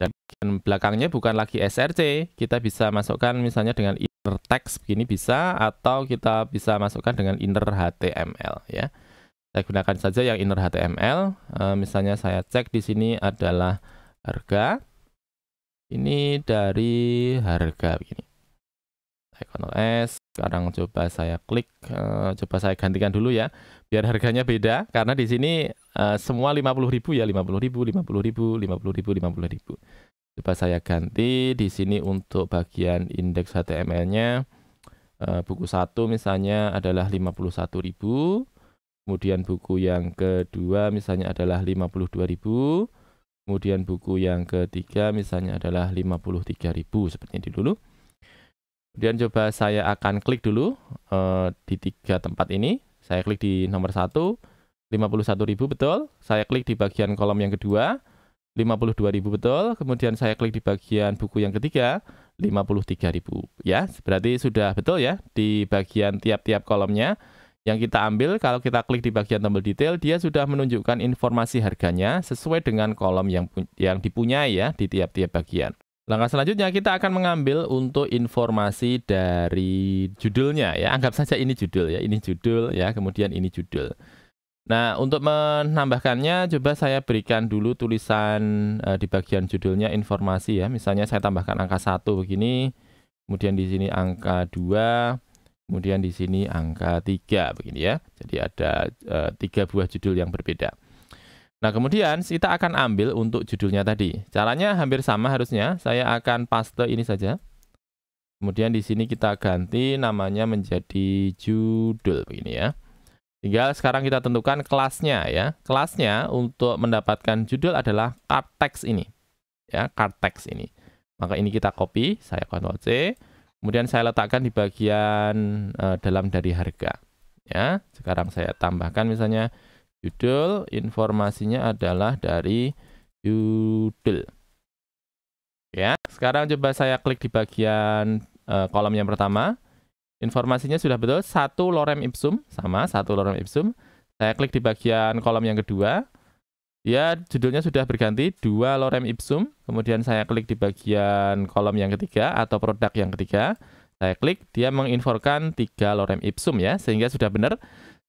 Dan belakangnya bukan lagi src, kita bisa masukkan misalnya dengan inner text begini bisa, atau kita bisa masukkan dengan inner html ya. Saya gunakan saja yang inner html. Misalnya saya cek di sini adalah harga. Ini dari harga begini. Saya Ctrl S. Sekarang coba saya klik, coba saya gantikan dulu ya, biar harganya beda, karena di sini semua 50.000 ya, 50.000, 50.000, 50.000, 50.000. Coba saya ganti di sini untuk bagian indeks HTML-nya, buku 1 misalnya adalah 51.000, kemudian buku yang kedua misalnya adalah 52.000, kemudian buku yang ketiga misalnya adalah 53.000, seperti ini dulu. Kemudian coba saya akan klik dulu di 3 tempat ini. Saya klik di nomor 1, 51.000 betul. Saya klik di bagian kolom yang kedua, 52.000 betul. Kemudian saya klik di bagian buku yang ketiga, 53.000. Ya, berarti sudah betul ya di bagian tiap-tiap kolomnya. Yang kita ambil, kalau kita klik di bagian tombol detail, dia sudah menunjukkan informasi harganya sesuai dengan kolom yang dipunyai ya di tiap-tiap bagian. Langkah selanjutnya kita akan mengambil untuk informasi dari judulnya ya. Anggap saja ini judul ya, ini judul ya, kemudian ini judul. Nah, untuk menambahkannya coba saya berikan dulu tulisan di bagian judulnya informasi ya. Misalnya saya tambahkan angka 1 begini, kemudian di sini angka 2, kemudian di sini angka 3 begini ya. Jadi ada 3 buah judul yang berbeda. Nah, kemudian kita akan ambil untuk judulnya tadi. Caranya hampir sama harusnya. Saya akan paste ini saja. Kemudian di sini kita ganti namanya menjadi judul begini ya. Tinggal sekarang kita tentukan kelasnya ya. Kelasnya untuk mendapatkan judul adalah card text ini. Ya, card text ini. Maka ini kita copy, saya Ctrl C. Kemudian saya letakkan di bagian dalam dari harga. Ya, sekarang saya tambahkan misalnya judul, informasinya adalah dari judul. Ya, sekarang coba saya klik di bagian kolom yang pertama. Informasinya sudah betul, 1 lorem ipsum, sama 1 lorem ipsum. Saya klik di bagian kolom yang kedua. Ya, judulnya sudah berganti, 2 lorem ipsum. Kemudian saya klik di bagian kolom yang ketiga atau produk yang ketiga. Saya klik, dia menginfokan 3 lorem ipsum ya, sehingga sudah benar.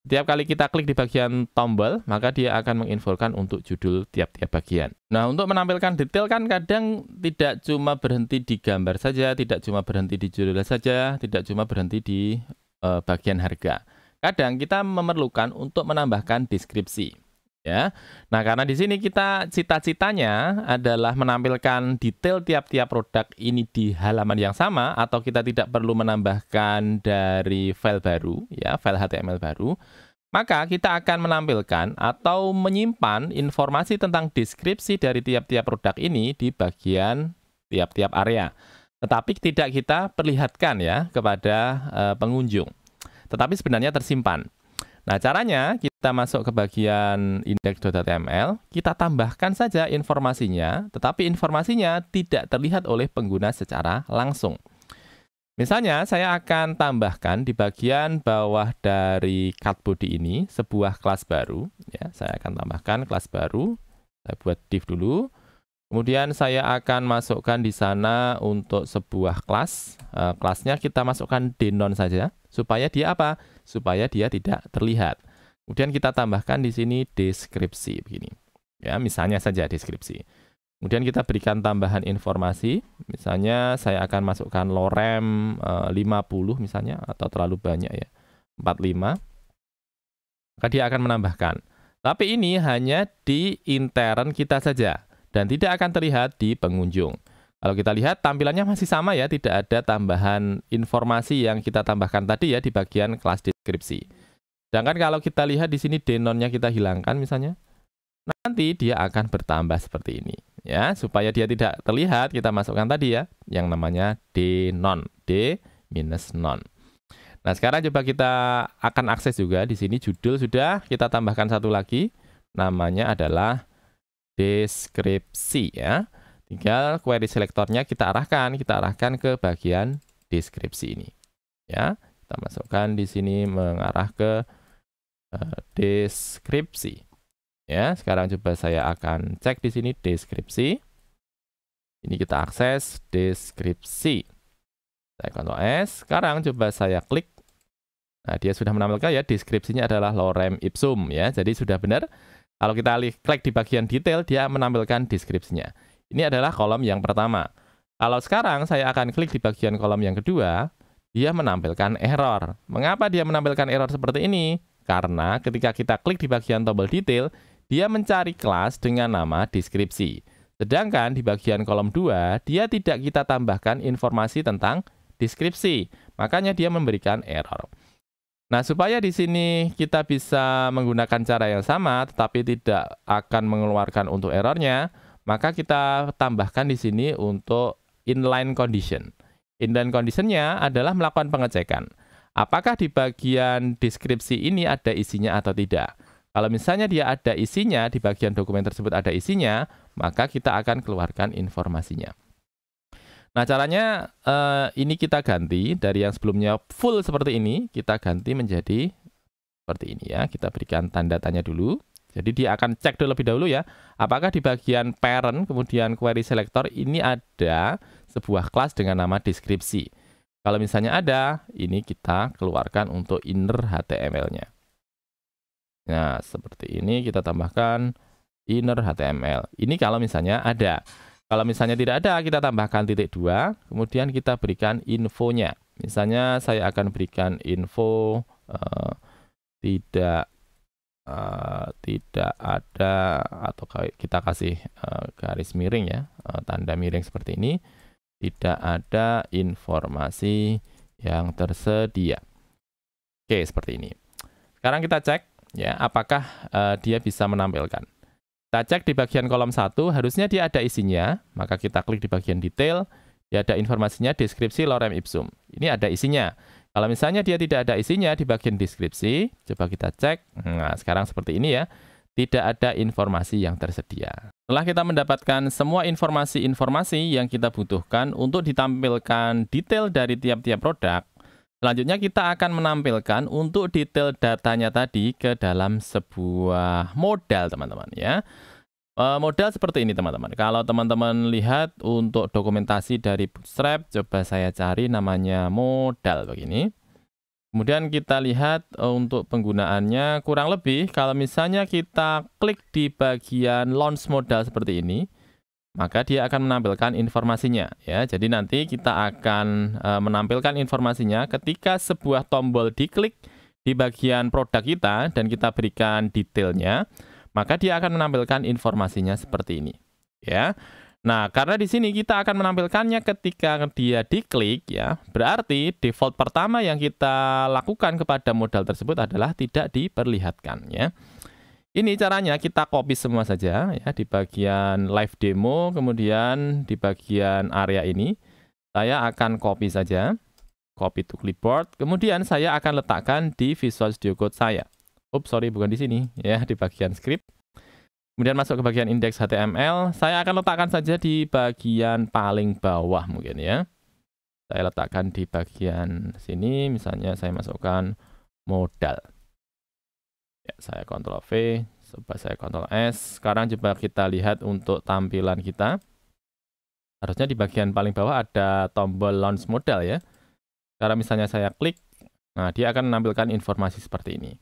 Setiap kali kita klik di bagian tombol, maka dia akan menginfokan untuk judul tiap-tiap bagian. Nah, untuk menampilkan detail kan kadang tidak cuma berhenti di gambar saja, tidak cuma berhenti di judul saja, tidak cuma berhenti di bagian harga. Kadang kita memerlukan untuk menambahkan deskripsi. Ya. Nah, karena di sini kita cita-citanya adalah menampilkan detail tiap-tiap produk ini di halaman yang sama, atau kita tidak perlu menambahkan dari file baru, ya, file HTML baru, maka kita akan menampilkan atau menyimpan informasi tentang deskripsi dari tiap-tiap produk ini di bagian tiap-tiap area. Tetapi tidak kita perlihatkan ya kepada pengunjung. Tetapi sebenarnya tersimpan. Nah, caranya kita masuk ke bagian index.html, kita tambahkan saja informasinya, tetapi informasinya tidak terlihat oleh pengguna secara langsung. Misalnya, saya akan tambahkan di bagian bawah dari card body ini sebuah kelas baru. Ya, saya akan tambahkan kelas baru. Saya buat div dulu. Kemudian saya akan masukkan di sana untuk sebuah kelas. Kelasnya kita masukkan denon saja, supaya dia apa? Supaya dia tidak terlihat. Kemudian kita tambahkan di sini deskripsi begini. Ya, misalnya saja deskripsi. Kemudian kita berikan tambahan informasi. Misalnya saya akan masukkan lorem 50 misalnya, atau terlalu banyak ya, 45. Maka dia akan menambahkan. Tapi ini hanya di intern kita saja dan tidak akan terlihat di pengunjung. Kalau kita lihat tampilannya masih sama ya, tidak ada tambahan informasi yang kita tambahkan tadi ya di bagian kelas deskripsi. Sedangkan kalau kita lihat di sini denonnya kita hilangkan misalnya, nanti dia akan bertambah seperti ini ya. Supaya dia tidak terlihat, kita masukkan tadi ya yang namanya denon, d-non. Nah, sekarang coba kita akan akses juga di sini judul sudah kita tambahkan satu lagi, namanya adalah deskripsi ya. Tinggal query selektornya kita arahkan ke bagian deskripsi ini. Ya, kita masukkan di sini mengarah ke deskripsi. Ya, sekarang coba saya akan cek di sini deskripsi. Ini kita akses deskripsi. Saya Ctrl S. Sekarang coba saya klik. Nah, dia sudah menampilkan ya deskripsinya adalah lorem ipsum ya. Jadi sudah benar. Kalau kita klik di bagian detail, dia menampilkan deskripsinya. Ini adalah kolom yang pertama. Kalau sekarang saya akan klik di bagian kolom yang kedua, dia menampilkan error. Mengapa dia menampilkan error seperti ini? Karena ketika kita klik di bagian tombol detail, dia mencari kelas dengan nama deskripsi. Sedangkan di bagian kolom 2, dia tidak kita tambahkan informasi tentang deskripsi. Makanya dia memberikan error. Nah, supaya di sini kita bisa menggunakan cara yang sama, tetapi tidak akan mengeluarkan untuk errornya, maka kita tambahkan di sini untuk inline condition. Inline conditionnya adalah melakukan pengecekan. Apakah di bagian deskripsi ini ada isinya atau tidak? Kalau misalnya dia ada isinya, di bagian dokumen tersebut ada isinya, maka kita akan keluarkan informasinya. Nah, caranya ini kita ganti dari yang sebelumnya full seperti ini, kita ganti menjadi seperti ini ya. Kita berikan tanda tanya dulu. Jadi dia akan cek terlebih dahulu ya, apakah di bagian parent, kemudian query selector ini ada sebuah kelas dengan nama deskripsi. Kalau misalnya ada, ini kita keluarkan untuk inner HTML-nya. Nah, seperti ini kita tambahkan inner HTML. Ini kalau misalnya ada. Kalau misalnya tidak ada, kita tambahkan titik 2, kemudian kita berikan infonya. Misalnya saya akan berikan info tidak ada, atau kita kasih garis miring ya, tanda miring seperti ini, tidak ada informasi yang tersedia. Oke, seperti ini. Sekarang kita cek ya, apakah dia bisa menampilkan. Kita cek di bagian kolom 1, harusnya dia ada isinya, maka kita klik di bagian detail, dia ada informasinya, deskripsi lorem ipsum. Ini ada isinya. Kalau misalnya dia tidak ada isinya di bagian deskripsi, coba kita cek. Nah, sekarang seperti ini ya, tidak ada informasi yang tersedia. Setelah kita mendapatkan semua informasi-informasi yang kita butuhkan untuk ditampilkan detail dari tiap-tiap produk, selanjutnya kita akan menampilkan untuk detail datanya tadi ke dalam sebuah modal, teman-teman ya. Modal seperti ini, teman-teman. Kalau teman-teman lihat untuk dokumentasi dari Bootstrap, coba saya cari namanya modal begini. Kemudian kita lihat untuk penggunaannya kurang lebih kalau misalnya kita klik di bagian launch modal seperti ini, maka dia akan menampilkan informasinya ya. Jadi nanti kita akan menampilkan informasinya ketika sebuah tombol diklik di bagian produk kita dan kita berikan detailnya, maka dia akan menampilkan informasinya seperti ini ya. Nah, karena di sini kita akan menampilkannya ketika dia diklik ya, berarti default pertama yang kita lakukan kepada modal tersebut adalah tidak diperlihatkan ya. Ini caranya, kita copy semua saja ya di bagian live demo, kemudian di bagian area ini saya akan copy saja, copy to clipboard, kemudian saya akan letakkan di Visual Studio Code saya. Sorry, bukan di sini ya, di bagian script. Kemudian masuk ke bagian index HTML, saya akan letakkan saja di bagian paling bawah mungkin ya. Saya letakkan di bagian sini, misalnya saya masukkan modal. Ya, saya Ctrl V, coba saya Ctrl S. Sekarang coba kita lihat untuk tampilan kita. Harusnya di bagian paling bawah ada tombol launch modal ya. Sekarang misalnya saya klik, nah dia akan menampilkan informasi seperti ini.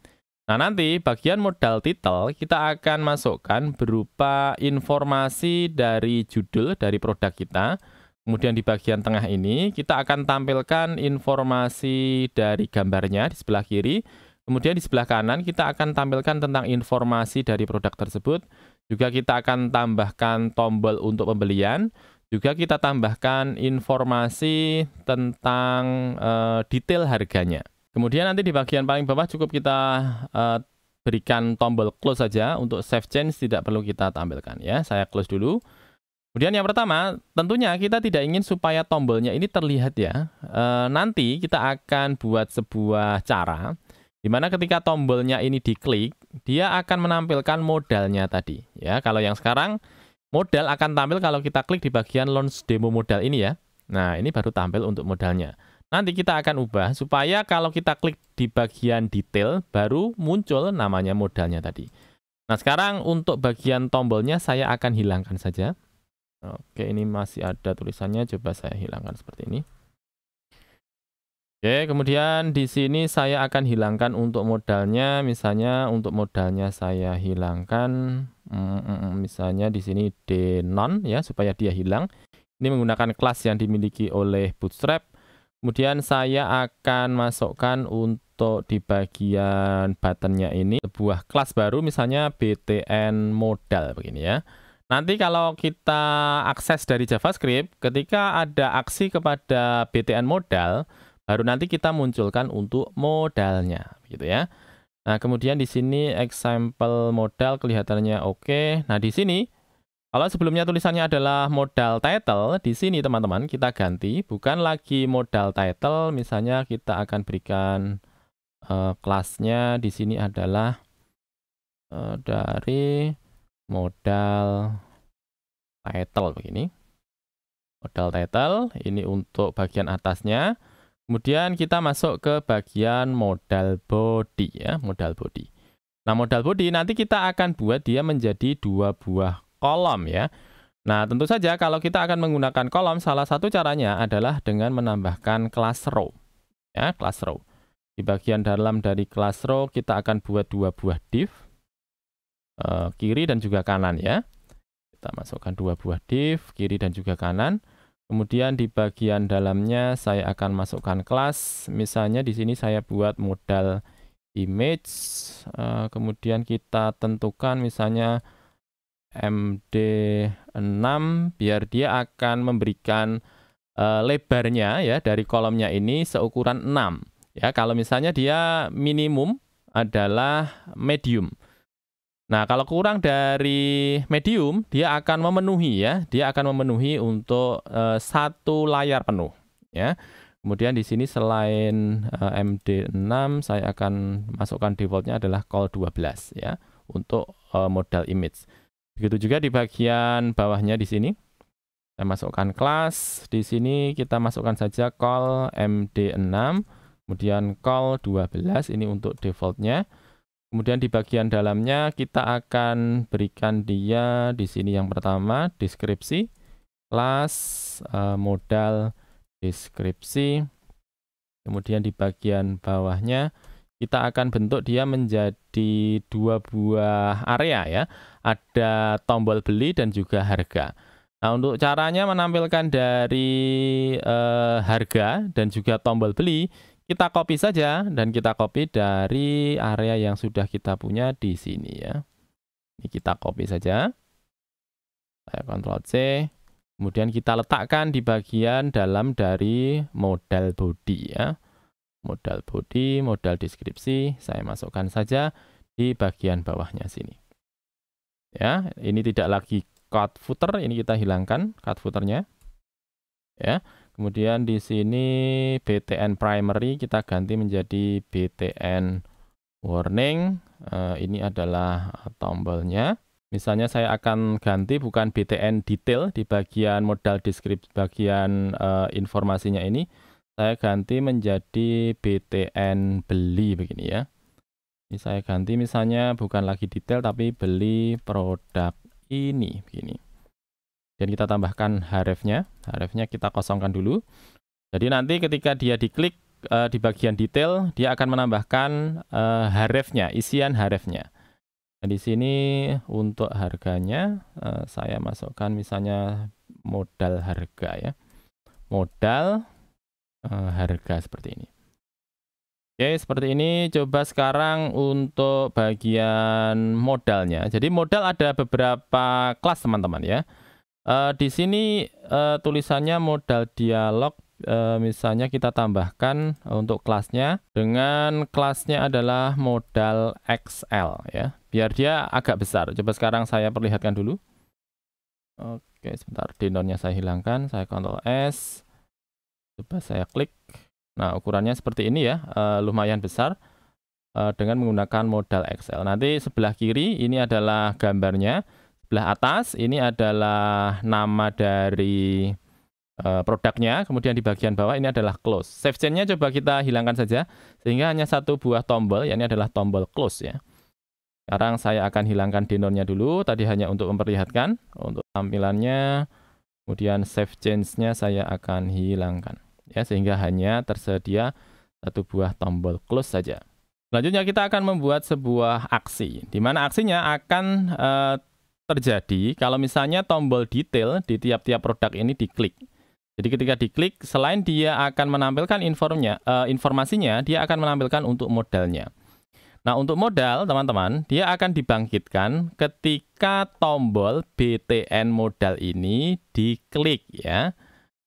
Nah nanti bagian modal title kita akan masukkan berupa informasi dari judul dari produk kita. Kemudian di bagian tengah ini kita akan tampilkan informasi dari gambarnya di sebelah kiri. Kemudian di sebelah kanan kita akan tampilkan tentang informasi dari produk tersebut. Juga kita akan tambahkan tombol untuk pembelian. Juga kita tambahkan informasi tentang detail harganya. Kemudian nanti di bagian paling bawah cukup kita berikan tombol close saja. Untuk save change tidak perlu kita tampilkan ya. Saya close dulu. Kemudian yang pertama, tentunya kita tidak ingin supaya tombolnya ini terlihat ya. Nanti kita akan buat sebuah cara di mana ketika tombolnya ini diklik, dia akan menampilkan modalnya tadi. Ya, kalau yang sekarang modal akan tampil kalau kita klik di bagian launch demo modal ini ya. Nah, ini baru tampil untuk modalnya. Nanti kita akan ubah supaya kalau kita klik di bagian detail baru muncul namanya modalnya tadi. Nah, sekarang untuk bagian tombolnya saya akan hilangkan saja. Oke, ini masih ada tulisannya, coba saya hilangkan seperti ini. Oke, kemudian di sini saya akan hilangkan untuk modalnya, misalnya untuk modalnya saya hilangkan, misalnya di sini denon ya, supaya dia hilang. Ini menggunakan kelas yang dimiliki oleh Bootstrap. Kemudian saya akan masukkan untuk di bagian buttonnya ini sebuah kelas baru, misalnya btn modal begini ya. Nanti kalau kita akses dari JavaScript, ketika ada aksi kepada btn modal, baru nanti kita munculkan untuk modalnya, gitu ya. Nah, kemudian di sini example modal kelihatannya oke. Nah, di sini kalau sebelumnya tulisannya adalah modal title, di sini teman-teman kita ganti, bukan lagi modal title, misalnya kita akan berikan kelasnya di sini adalah dari modal title begini. Modal title ini untuk bagian atasnya. Kemudian kita masuk ke bagian modal body ya, modal body. Nah, modal body nanti kita akan buat dia menjadi 2 buah kolom ya. Nah, tentu saja kalau kita akan menggunakan kolom, salah satu caranya adalah dengan menambahkan kelas row. Ya, kelas row. Di bagian dalam dari kelas row kita akan buat 2 buah div, kiri dan juga kanan ya. Kita masukkan 2 buah div, kiri dan juga kanan. Kemudian di bagian dalamnya saya akan masukkan kelas. Misalnya di sini saya buat modal image, kemudian kita tentukan misalnya MD6 biar dia akan memberikan lebarnya ya dari kolomnya ini seukuran 6. Ya, kalau misalnya dia minimum adalah medium. Nah, kalau kurang dari medium, dia akan memenuhi ya. Dia akan memenuhi untuk satu layar penuh ya. Kemudian di sini selain MD6, saya akan masukkan defaultnya adalah col 12 ya untuk modal image. Begitu juga di bagian bawahnya di sini. Saya masukkan kelas, di sini kita masukkan saja col MD6, kemudian col 12 ini untuk defaultnya. Kemudian di bagian dalamnya kita akan berikan dia di sini yang pertama deskripsi, kelas, modal, deskripsi. Kemudian di bagian bawahnya kita akan bentuk dia menjadi 2 buah area ya. Ada tombol beli dan juga harga. Nah, untuk caranya menampilkan dari harga dan juga tombol beli, kita copy saja dan kita copy dari area yang sudah kita punya di sini ya. Ini kita copy saja. Saya Ctrl C. Kemudian kita letakkan di bagian dalam dari modal body ya. Modal body, modal deskripsi, saya masukkan saja di bagian bawahnya sini. Ya, ini tidak lagi cut footer, ini kita hilangkan cut footernya. Ya. Kemudian di sini BTN primary kita ganti menjadi BTN warning. Ini adalah tombolnya. Misalnya saya akan ganti bukan BTN detail di bagian modal deskripsi, bagian informasinya ini. Saya ganti menjadi BTN beli begini ya. Ini saya ganti misalnya bukan lagi detail tapi beli produk ini begini. Dan kita tambahkan href-nya. Href-nya kita kosongkan dulu. Jadi nanti ketika dia diklik di bagian detail, dia akan menambahkan href-nya, isian href-nya. Nah, di sini untuk harganya saya masukkan misalnya modal harga ya. Modal harga seperti ini. Oke, seperti ini. Coba sekarang untuk bagian modalnya. Jadi modal ada beberapa kelas teman-teman ya. Di sini tulisannya modal dialog. Misalnya kita tambahkan untuk kelasnya dengan kelasnya adalah modal XL ya. Biar dia agak besar. Coba sekarang saya perlihatkan dulu. Oke, sebentar. Denote-nya saya hilangkan. Saya Ctrl S. Coba saya klik. Nah, ukurannya seperti ini ya, lumayan besar dengan menggunakan modal XL. Nanti sebelah kiri ini adalah gambarnya, sebelah atas ini adalah nama dari produknya, kemudian di bagian bawah ini adalah close. Save change-nya coba kita hilangkan saja, sehingga hanya satu buah tombol, yakni adalah tombol close ya. Sekarang saya akan hilangkan denote-nya dulu, tadi hanya untuk memperlihatkan, untuk tampilannya, kemudian save change-nya saya akan hilangkan. Ya, sehingga hanya tersedia satu buah tombol close saja. Selanjutnya kita akan membuat sebuah aksi, di mana aksinya akan terjadi kalau misalnya tombol detail di tiap-tiap produk ini diklik. Jadi ketika diklik, selain dia akan menampilkan informasinya, dia akan menampilkan untuk modalnya. Nah, untuk modal, teman-teman, dia akan dibangkitkan ketika tombol BTN modal ini diklik ya.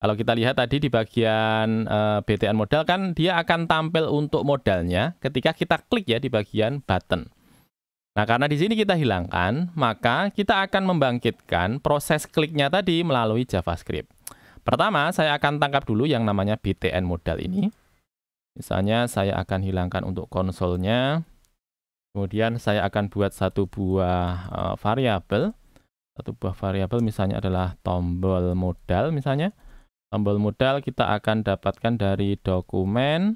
Kalau kita lihat tadi di bagian BTN modal kan dia akan tampil untuk modalnya ketika kita klik ya di bagian button. Nah, karena di sini kita hilangkan, maka kita akan membangkitkan proses kliknya tadi melalui JavaScript. Pertama, saya akan tangkap dulu yang namanya BTN modal ini. Misalnya saya akan hilangkan untuk konsolnya. Kemudian saya akan buat satu buah variabel. Satu buah variabel misalnya adalah tombol modal misalnya. Tombol modal kita akan dapatkan dari dokumen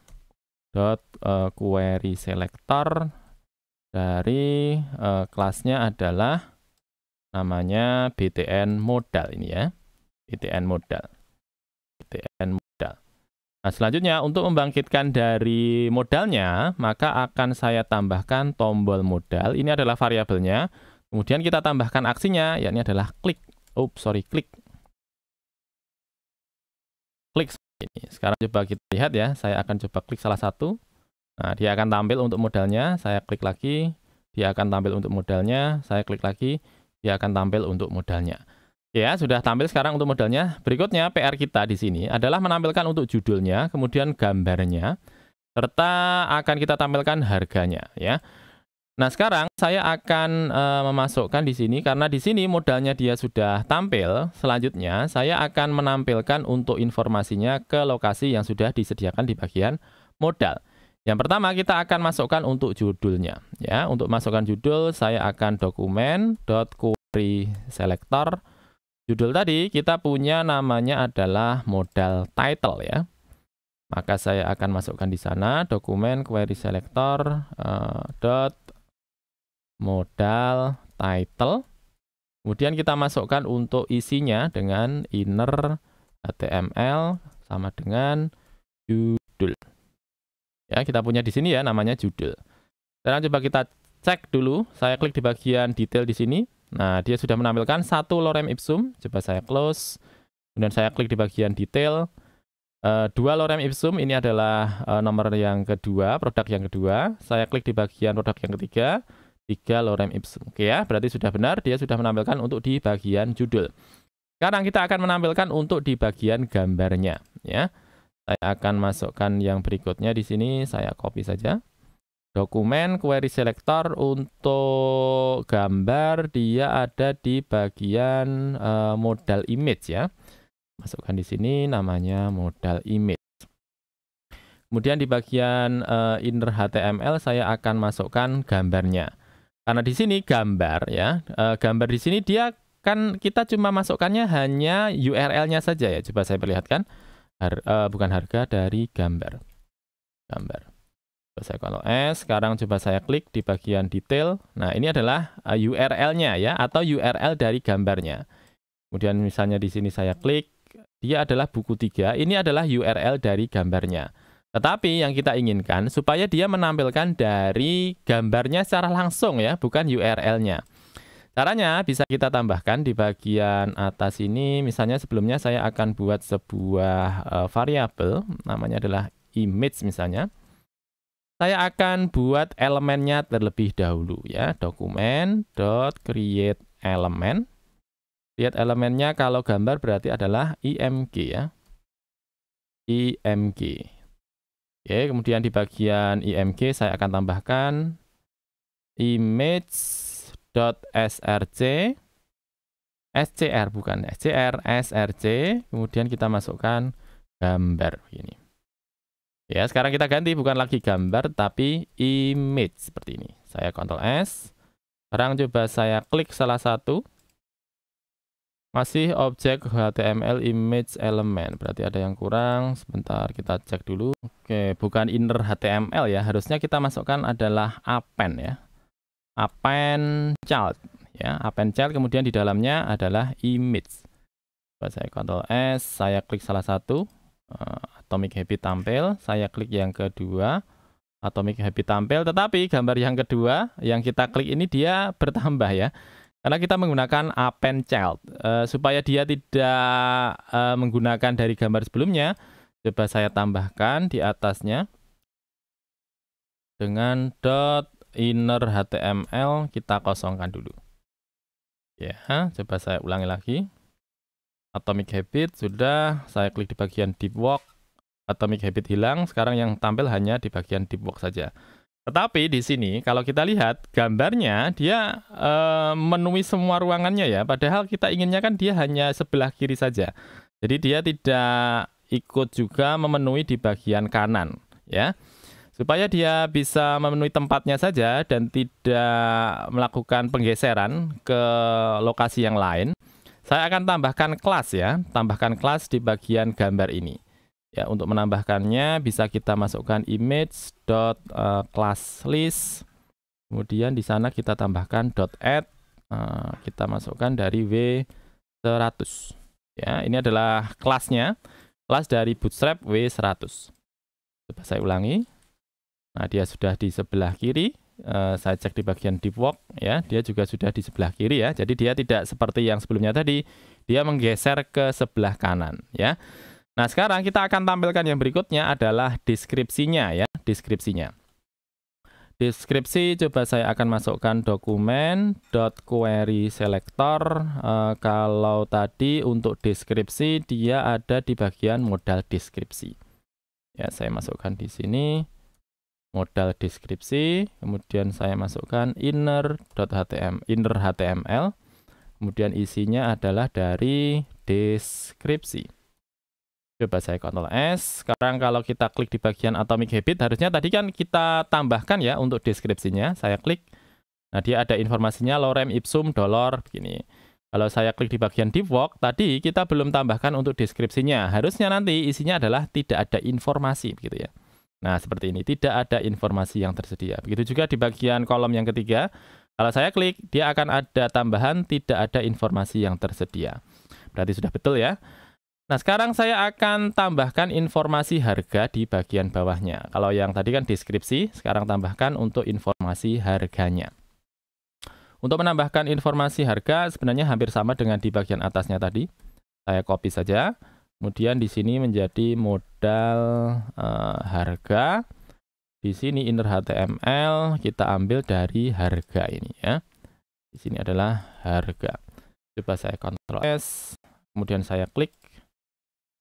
query selector dari kelasnya adalah namanya BTN modal ini ya. BTN modal. BTN modal. Nah, selanjutnya untuk membangkitkan dari modalnya, maka akan saya tambahkan tombol modal. Ini adalah variabelnya. Kemudian kita tambahkan aksinya, yakni adalah klik. Klik. Klik ini. Sekarang coba kita lihat ya, saya akan coba klik salah satu. Nah, dia akan tampil untuk modalnya, saya klik lagi. Dia akan tampil untuk modalnya, saya klik lagi. Dia akan tampil untuk modalnya. Ya, sudah tampil sekarang untuk modalnya. Berikutnya PR kita di sini adalah menampilkan untuk judulnya, kemudian gambarnya, serta akan kita tampilkan harganya ya. Nah, sekarang saya akan memasukkan di sini karena di sini modalnya dia sudah tampil. Selanjutnya saya akan menampilkan untuk informasinya ke lokasi yang sudah disediakan di bagian modal. Yang pertama kita akan masukkan untuk judulnya ya. Untuk masukkan judul saya akan dokumen.query selector. Judul tadi kita punya namanya adalah modal title ya. Maka saya akan masukkan di sana dokumen query selector modal title. Kemudian kita masukkan untuk isinya dengan inner HTML sama dengan judul. Ya, kita punya di sini ya namanya judul. Sekarang coba kita cek dulu. Saya klik di bagian detail di sini. Nah, dia sudah menampilkan satu lorem ipsum. Coba saya close. Kemudian saya klik di bagian detail. Dua lorem ipsum ini adalah nomor yang kedua, produk yang kedua. Saya klik di bagian produk yang ketiga. 3 lorem ipsum. Oke ya, berarti sudah benar, dia sudah menampilkan untuk di bagian judul. Sekarang kita akan menampilkan untuk di bagian gambarnya ya. Saya akan masukkan yang berikutnya di sini, saya copy saja. Dokumen query selector untuk gambar dia ada di bagian modal image ya. Masukkan di sini namanya modal image. Kemudian di bagian inner HTML saya akan masukkan gambarnya. Karena di sini gambar ya, gambar di sini dia kan kita cuma masukkannya hanya URL-nya saja ya. Coba saya perlihatkan, bukan harga dari gambar. Coba saya Ctrl S, sekarang coba saya klik di bagian detail. Nah ini adalah URL-nya ya, atau URL dari gambarnya. Kemudian misalnya di sini saya klik, dia adalah buku 3, ini adalah URL dari gambarnya. Tetapi yang kita inginkan supaya dia menampilkan dari gambarnya secara langsung ya, bukan URL-nya. Caranya bisa kita tambahkan di bagian atas ini. Misalnya sebelumnya saya akan buat sebuah variabel, namanya adalah image misalnya. Saya akan buat elemennya terlebih dahulu ya, dokumen.createElement. Lihat elemennya kalau gambar berarti adalah img ya. img. Oke, kemudian di bagian img saya akan tambahkan image.src, scr bukan scr, src, kemudian kita masukkan gambar ini. Ya, sekarang kita ganti bukan lagi gambar tapi image seperti ini. Saya Ctrl S. Sekarang coba saya klik salah satu. Masih objek HTML image element, berarti ada yang kurang. Sebentar kita cek dulu. Oke, bukan inner HTML ya, harusnya kita masukkan adalah append ya, append child ya, append child, kemudian di dalamnya adalah image. Coba saya Ctrl S, saya klik salah satu, atomic habit tampil, saya klik yang kedua, atomic habit tampil, tetapi gambar yang kedua yang kita klik ini dia bertambah ya. Karena kita menggunakan append child, supaya dia tidak menggunakan dari gambar sebelumnya, coba saya tambahkan di atasnya dengan .inner HTML, kita kosongkan dulu. Ya, coba saya ulangi lagi. Atomic habit sudah, saya klik di bagian deep work, atomic habit hilang, sekarang yang tampil hanya di bagian deep work saja. Tetapi di sini kalau kita lihat gambarnya dia memenuhi semua ruangannya ya, padahal kita inginnya kan dia hanya sebelah kiri saja. Jadi dia tidak ikut juga memenuhi di bagian kanan ya. Supaya dia bisa memenuhi tempatnya saja dan tidak melakukan penggeseran ke lokasi yang lain, saya akan tambahkan kelas ya, tambahkan kelas di bagian gambar ini. Ya, untuk menambahkannya bisa kita masukkan image.classlist. Kemudian di sana kita tambahkan .add. Kita masukkan dari W100. Ya, ini adalah kelasnya. kelas dari Bootstrap W100. Coba saya ulangi. Nah, dia sudah di sebelah kiri. Saya cek di bagian deep work ya, dia juga sudah di sebelah kiri ya. Jadi dia tidak seperti yang sebelumnya tadi, dia menggeser ke sebelah kanan ya. Nah, sekarang kita akan tampilkan yang berikutnya adalah deskripsinya ya, deskripsinya. Deskripsi coba saya akan masukkan dokumen .query selector. Kalau tadi untuk deskripsi dia ada di bagian modal deskripsi. Ya, saya masukkan di sini modal deskripsi, kemudian saya masukkan inner.html, kemudian isinya adalah dari deskripsi. Coba saya Ctrl S. Sekarang kalau kita klik di bagian Atomic Habit, harusnya tadi kan kita tambahkan ya untuk deskripsinya. Saya klik. Nah, dia ada informasinya lorem ipsum dolor begini. Kalau saya klik di bagian deep work, tadi kita belum tambahkan untuk deskripsinya. Harusnya nanti isinya adalah tidak ada informasi begitu ya. Nah, seperti ini, tidak ada informasi yang tersedia. Begitu juga di bagian kolom yang ketiga. Kalau saya klik, dia akan ada tambahan tidak ada informasi yang tersedia. Berarti sudah betul ya. Nah, sekarang saya akan tambahkan informasi harga di bagian bawahnya. Kalau yang tadi kan deskripsi, sekarang tambahkan untuk informasi harganya. Untuk menambahkan informasi harga sebenarnya hampir sama dengan di bagian atasnya tadi. Saya copy saja. Kemudian di sini menjadi modal harga. Di sini inner HTML kita ambil dari harga ini ya. Di sini adalah harga. Coba saya Ctrl S, kemudian saya klik.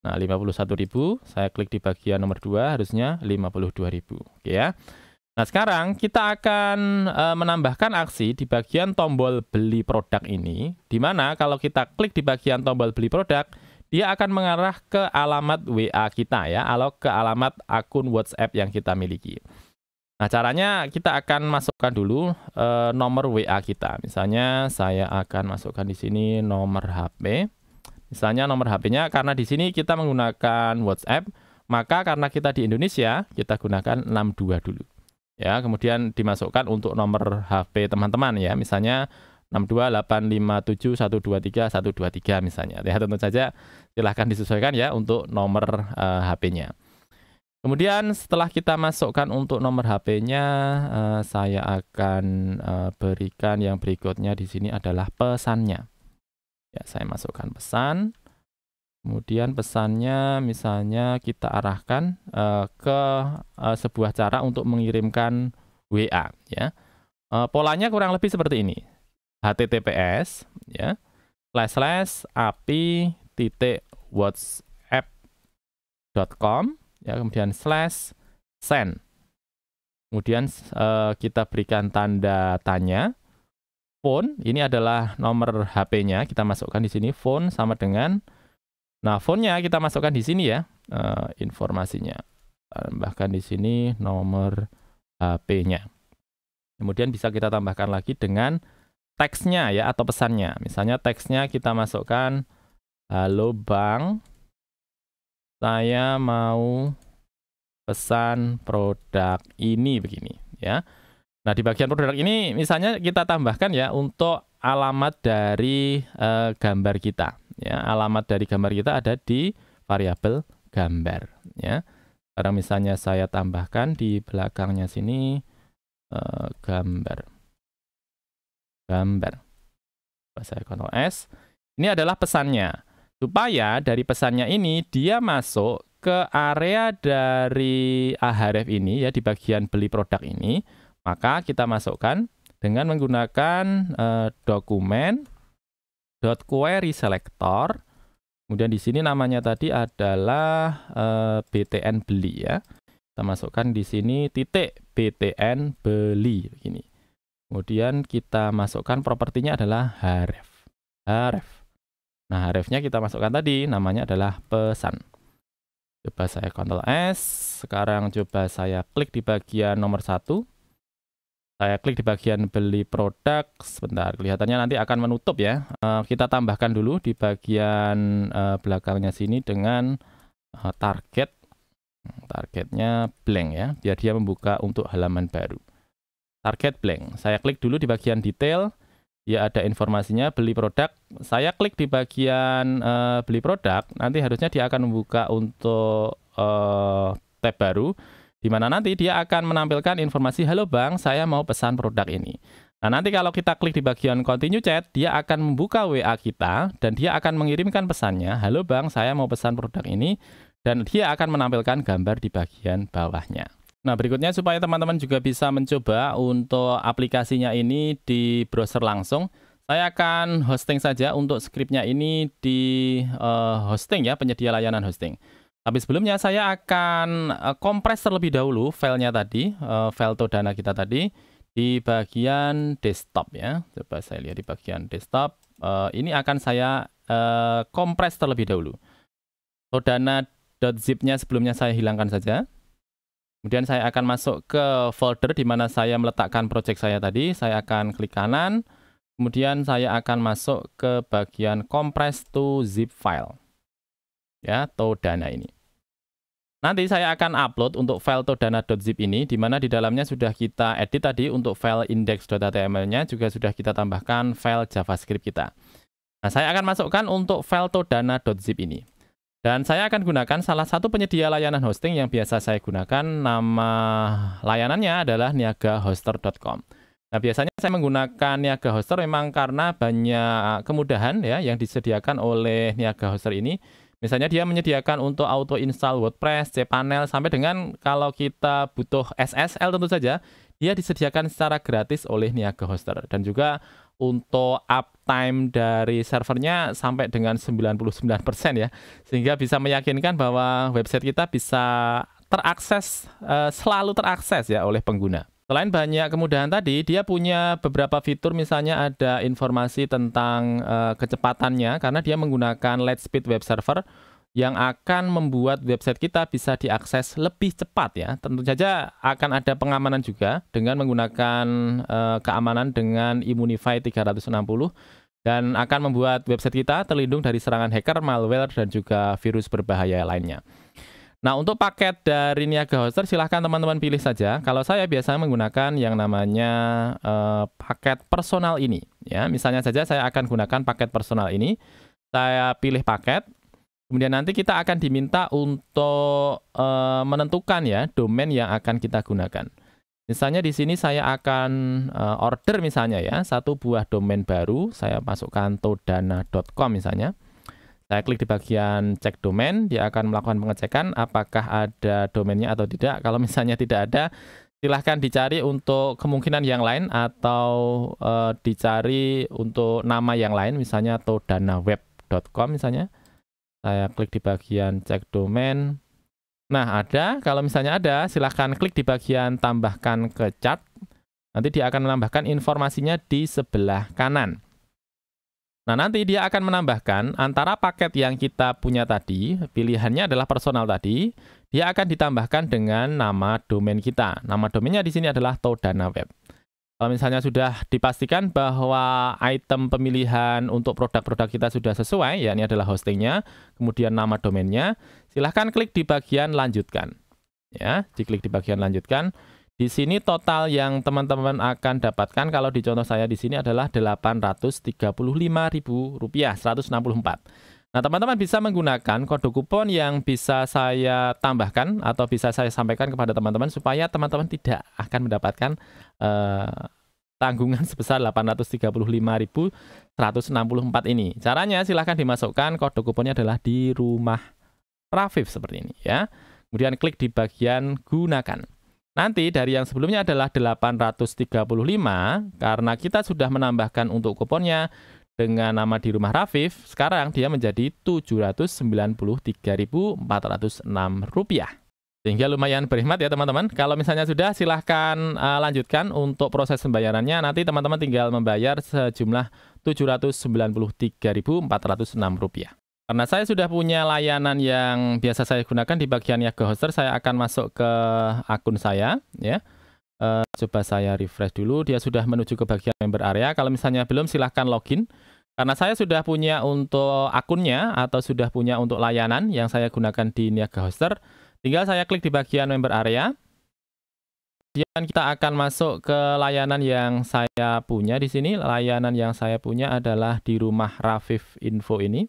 Nah, 51.000, saya klik di bagian nomor 2, harusnya 52.000. Oke ya. Nah, sekarang kita akan menambahkan aksi di bagian tombol beli produk ini, di mana kalau kita klik di bagian tombol beli produk, dia akan mengarah ke alamat WA kita ya, atau ke alamat akun WhatsApp yang kita miliki. Nah, caranya kita akan masukkan dulu nomor WA kita. Misalnya saya akan masukkan di sini nomor HP. Misalnya nomor HP-nya, karena di sini kita menggunakan WhatsApp, maka karena kita di Indonesia, kita gunakan 62 dulu. Ya, kemudian dimasukkan untuk nomor HP teman-teman ya, misalnya 62857123123 misalnya. Ya, tentu saja silahkan disesuaikan ya untuk nomor HP-nya. Kemudian setelah kita masukkan untuk nomor HP-nya, saya akan berikan yang berikutnya di sini adalah pesannya. Ya, saya masukkan pesan. Kemudian pesannya misalnya kita arahkan ke sebuah cara untuk mengirimkan WA ya. Polanya kurang lebih seperti ini. HTTPS ya. /api.whatsapp.com ya, kemudian /send. Kemudian kita berikan tanda tanya. Phone, ini adalah nomor HP-nya, kita masukkan di sini phone sama dengan, nah phone-nya kita masukkan di sini ya, informasinya, tambahkan di sini nomor HP-nya. Kemudian bisa kita tambahkan lagi dengan teksnya ya atau pesannya. Misalnya teksnya kita masukkan, halo Bang, saya mau pesan produk ini begini ya. Nah, di bagian produk ini misalnya kita tambahkan ya untuk alamat dari gambar kita. Ya, alamat dari gambar kita ada di variabel gambar. Ya, sekarang misalnya saya tambahkan di belakangnya sini gambar. Saya Ctrl S. Ini adalah pesannya. Supaya dari pesannya ini dia masuk ke area dari Ahref ini ya di bagian beli produk ini. Maka kita masukkan dengan menggunakan dokumen .query selector. Kemudian di sini namanya tadi adalah btn beli ya. Kita masukkan di sini titik btn beli begini. Kemudian kita masukkan propertinya adalah href. Nah, hrefnya kita masukkan tadi namanya adalah pesan. Coba saya Ctrl S. Sekarang coba saya klik di bagian nomor 1. Saya klik di bagian beli produk, sebentar, kelihatannya nanti akan menutup ya. Kita tambahkan dulu di bagian belakangnya sini dengan target. Targetnya blank ya, biar dia membuka untuk halaman baru. Target blank. Saya klik dulu di bagian detail. dia ada informasinya beli produk. Saya klik di bagian beli produk, nanti harusnya dia akan membuka untuk tab baru, di mana nanti dia akan menampilkan informasi, halo Bang, saya mau pesan produk ini. Nah, nanti kalau kita klik di bagian continue chat, dia akan membuka WA kita, dan dia akan mengirimkan pesannya, halo Bang, saya mau pesan produk ini, dan dia akan menampilkan gambar di bagian bawahnya. Nah, berikutnya supaya teman-teman juga bisa mencoba untuk aplikasinya ini di browser langsung, saya akan hosting saja untuk skripnya ini di hosting ya, penyedia layanan hosting. Tapi sebelumnya saya akan kompres terlebih dahulu filenya tadi, file Todana kita tadi, di bagian desktop ya. Coba saya lihat di bagian desktop, ini akan saya kompres terlebih dahulu. Todana.zip-nya sebelumnya saya hilangkan saja. Kemudian saya akan masuk ke folder di mana saya meletakkan project saya tadi. Saya akan klik kanan. Kemudian saya akan masuk ke bagian compress to zip file. Ya, Todana ini. Nanti saya akan upload untuk file todana.zip ini, di mana di dalamnya sudah kita edit tadi untuk file index.html-nya, juga sudah kita tambahkan file JavaScript kita. Nah, saya akan masukkan untuk file todana.zip ini. Dan saya akan gunakan salah satu penyedia layanan hosting yang biasa saya gunakan. Nama layanannya adalah niagahoster.com. Nah, biasanya saya menggunakan Niaga Hoster memang karena banyak kemudahan ya yang disediakan oleh Niaga Hoster ini. Misalnya dia menyediakan untuk auto install WordPress, cPanel, sampai dengan kalau kita butuh SSL tentu saja, dia disediakan secara gratis oleh Niaga Hoster. Dan juga untuk uptime dari servernya sampai dengan 99% ya. Sehingga bisa meyakinkan bahwa website kita bisa terakses, selalu terakses ya oleh pengguna. Selain banyak kemudahan tadi, dia punya beberapa fitur, misalnya ada informasi tentang kecepatannya, karena dia menggunakan Lightspeed Web Server yang akan membuat website kita bisa diakses lebih cepat ya. Tentu saja akan ada pengamanan juga dengan menggunakan keamanan dengan Immunify 360 dan akan membuat website kita terlindung dari serangan hacker, malware, dan juga virus berbahaya lainnya. Nah, untuk paket dari Niaga Hoster silahkan teman-teman pilih saja. Kalau saya biasa menggunakan yang namanya paket personal ini. Ya, misalnya saja saya akan gunakan paket personal ini. Saya pilih paket. Kemudian nanti kita akan diminta untuk menentukan ya domain yang akan kita gunakan. Misalnya di sini saya akan order misalnya ya satu buah domain baru. Saya masukkan todana.com misalnya. Saya klik di bagian cek domain, dia akan melakukan pengecekan apakah ada domainnya atau tidak. Kalau misalnya tidak ada, silahkan dicari untuk kemungkinan yang lain atau dicari untuk nama yang lain, misalnya todanaweb.com misalnya. Saya klik di bagian cek domain. Nah, ada. Kalau misalnya ada, silahkan klik di bagian tambahkan ke chart. Nanti dia akan menambahkan informasinya di sebelah kanan. Nah, nanti dia akan menambahkan antara paket yang kita punya tadi, pilihannya adalah personal tadi, dia akan ditambahkan dengan nama domain kita. Nama domainnya di sini adalah Todana Web. Kalau misalnya sudah dipastikan bahwa item pemilihan untuk produk-produk kita sudah sesuai, ya ini adalah hostingnya, kemudian nama domainnya, silahkan klik di bagian lanjutkan. Ya, diklik di bagian lanjutkan. Di sini total yang teman-teman akan dapatkan kalau di contoh saya di sini adalah Rp835.000, 164. Nah, teman-teman bisa menggunakan kode kupon yang bisa saya tambahkan atau bisa saya sampaikan kepada teman-teman supaya teman-teman tidak akan mendapatkan tanggungan sebesar Rp835.164 ini. Caranya silahkan dimasukkan, kode kuponnya adalah di rumah Rafif seperti ini ya. Kemudian klik di bagian gunakan. Nanti dari yang sebelumnya adalah 835, karena kita sudah menambahkan untuk kuponnya dengan nama di rumah Rafif, sekarang dia menjadi Rp793.406. Sehingga lumayan berhemat ya teman-teman. Kalau misalnya sudah, silahkan lanjutkan untuk proses pembayarannya. Nanti teman-teman tinggal membayar sejumlah Rp793.406. Karena saya sudah punya layanan yang biasa saya gunakan di bagian Niaga Hoster, saya akan masuk ke akun saya, ya. Coba saya refresh dulu, dia sudah menuju ke bagian member area. Kalau misalnya belum, silahkan login. Karena saya sudah punya untuk akunnya atau sudah punya untuk layanan yang saya gunakan di Niaga Hoster, tinggal saya klik di bagian member area. Kemudian kita akan masuk ke layanan yang saya punya di sini. Layanan yang saya punya adalah di rumah Rafif Info ini.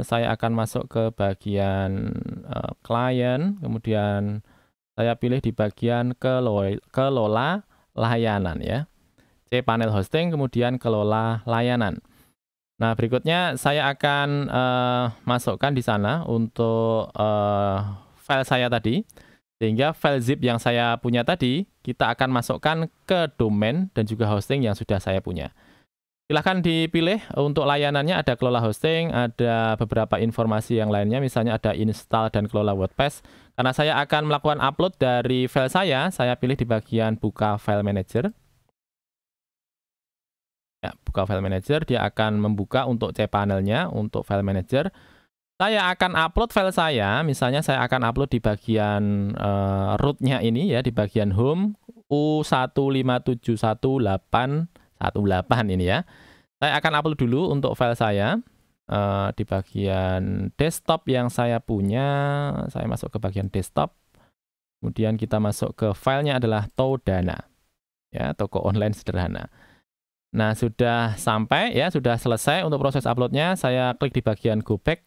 Saya akan masuk ke bagian klien, kemudian saya pilih di bagian kelola layanan ya. Cpanel hosting, kemudian kelola layanan. Nah, berikutnya saya akan masukkan di sana untuk file saya tadi. Sehingga file zip yang saya punya tadi, kita akan masukkan ke domain dan juga hosting yang sudah saya punya. Silahkan dipilih untuk layanannya, ada kelola hosting, ada beberapa informasi yang lainnya, misalnya ada install dan kelola WordPress. Karena saya akan melakukan upload dari file saya pilih di bagian buka file manager. Ya, buka file manager, dia akan membuka untuk cpanelnya, untuk file manager. Saya akan upload file saya, misalnya saya akan upload di bagian root-nya ini ya, di bagian home U1571818 ini ya. Saya akan upload dulu untuk file saya di bagian desktop yang saya punya. Saya masuk ke bagian desktop. Kemudian kita masuk ke filenya adalah Todana. Ya, toko online sederhana. Nah, sudah sampai ya, sudah selesai untuk proses uploadnya. Saya klik di bagian go back.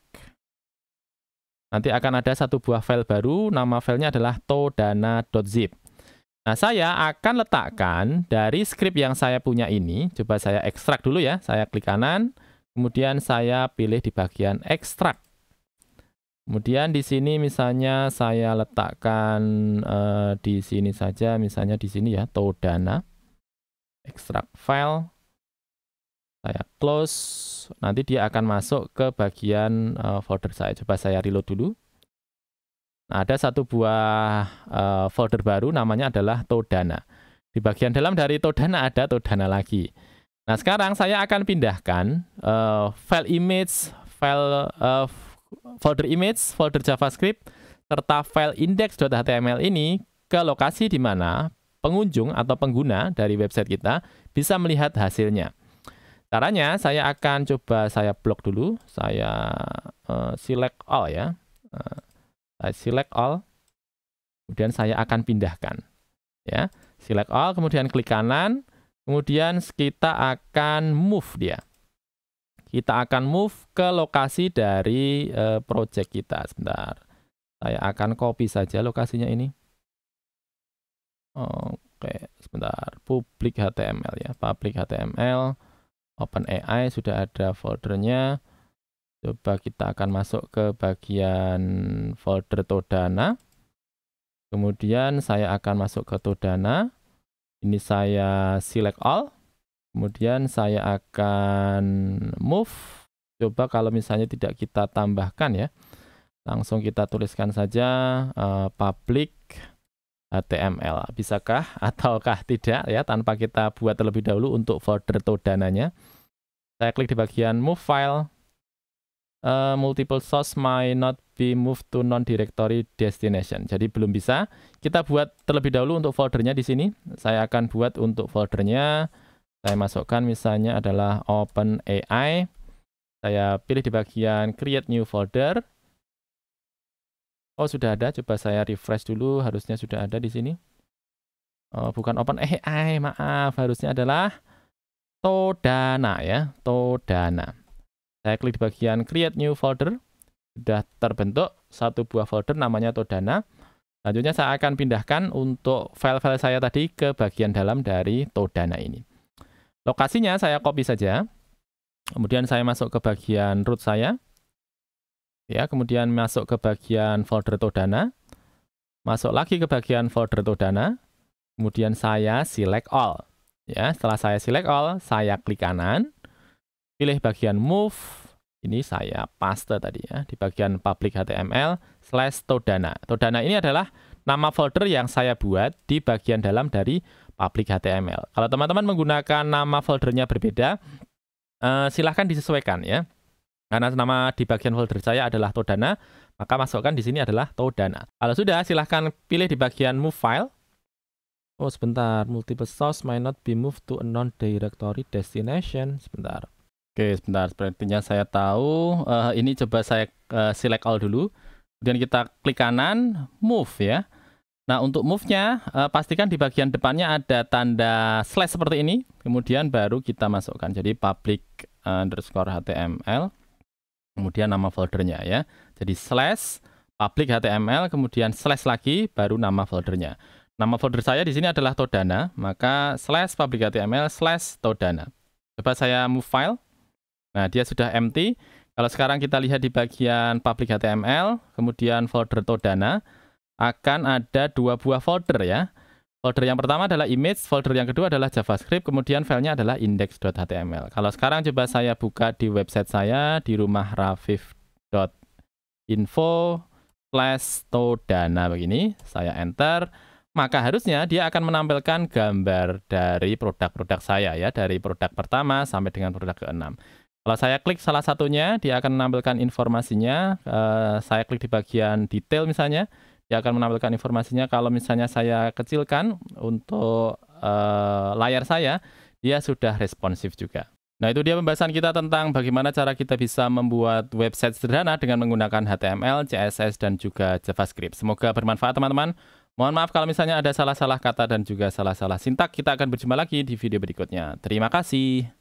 Nanti akan ada satu buah file baru, nama filenya adalah todana.zip. Nah, saya akan letakkan dari script yang saya punya ini, coba saya ekstrak dulu ya, saya klik kanan, kemudian saya pilih di bagian ekstrak. Kemudian di sini misalnya saya letakkan di sini saja, misalnya di sini ya, Todana, ekstrak file, saya close, nanti dia akan masuk ke bagian folder saya. Coba saya reload dulu. Nah, ada satu buah folder baru, namanya adalah Todana. Di bagian dalam dari Todana ada Todana lagi. Nah, sekarang saya akan pindahkan file image, folder image, folder JavaScript, serta file index.html ini ke lokasi di mana pengunjung atau pengguna dari website kita bisa melihat hasilnya. Caranya saya akan coba saya blok dulu, saya select all ya, saya select all, kemudian saya akan pindahkan, ya, select all, kemudian klik kanan, kemudian kita akan move dia, kita akan move ke lokasi dari project kita. Sebentar, saya akan copy saja lokasinya ini. Oke, sebentar, public HTML ya, public HTML. OpenAI sudah ada foldernya. Coba kita akan masuk ke bagian folder Todana. Kemudian saya akan masuk ke Todana. Ini saya select all. Kemudian saya akan move. Coba kalau misalnya tidak kita tambahkan ya. Langsung kita tuliskan saja public HTML. Bisakah ataukah tidak ya, tanpa kita buat terlebih dahulu untuk folder Todananya. Saya klik di bagian move file. Multiple source might not be moved to non-directory destination. Jadi belum bisa. Kita buat terlebih dahulu untuk foldernya di sini. Saya akan buat untuk foldernya. Saya masukkan misalnya adalah OpenAI. Saya pilih di bagian create new folder. Oh, sudah ada. Coba saya refresh dulu. Harusnya sudah ada di sini. Oh, bukan OpenAI, maaf. Harusnya adalah Todana ya. Todana. Saya klik di bagian create new folder. Sudah terbentuk satu buah folder namanya Todana. Selanjutnya saya akan pindahkan untuk file-file saya tadi ke bagian dalam dari Todana ini. Lokasinya saya copy saja. Kemudian saya masuk ke bagian root saya. Ya, kemudian masuk ke bagian folder Todana, masuk lagi ke bagian folder Todana, kemudian saya select all. Ya, setelah saya select all, saya klik kanan, pilih bagian move, ini saya paste tadi ya, di bagian public HTML/Todana. Todana ini adalah nama folder yang saya buat di bagian dalam dari public HTML. Kalau teman-teman menggunakan nama foldernya berbeda, silahkan disesuaikan ya. Karena nama di bagian folder saya adalah Todana, maka masukkan di sini adalah Todana. Kalau sudah, silahkan pilih di bagian move file. Oh, sebentar, multiple source might not be moved to a non-directory destination. Sebentar. Oke, sebentar. Sepertinya saya tahu. Ini coba saya select all dulu. Kemudian kita klik kanan, move ya. Nah, untuk move-nya, pastikan di bagian depannya ada tanda slash seperti ini, kemudian baru kita masukkan. Jadi public underscore HTML, kemudian nama foldernya ya. Jadi slash public HTML, kemudian slash lagi, baru nama foldernya. Nama folder saya di sini adalah Todana, maka slash public HTML slash Todana. Coba saya move file. Nah, dia sudah empty. Kalau sekarang kita lihat di bagian public HTML, kemudian folder Todana, akan ada 2 buah folder ya. Folder yang pertama adalah image, folder yang kedua adalah JavaScript, kemudian filenya adalah index.html. Kalau sekarang coba saya buka di website saya di rumahrafiv.info/todana begini, saya enter, maka harusnya dia akan menampilkan gambar dari produk-produk saya ya, dari produk pertama sampai dengan produk ke-6. Kalau saya klik salah satunya, dia akan menampilkan informasinya. Saya klik di bagian detail misalnya, dia akan menampilkan informasinya. Kalau misalnya saya kecilkan untuk layar saya, dia sudah responsif juga. Nah, itu dia pembahasan kita tentang bagaimana cara kita bisa membuat website sederhana dengan menggunakan HTML, CSS, dan juga JavaScript. Semoga bermanfaat teman-teman. Mohon maaf kalau misalnya ada salah-salah kata dan juga salah-salah sintak. Kita akan berjumpa lagi di video berikutnya. Terima kasih.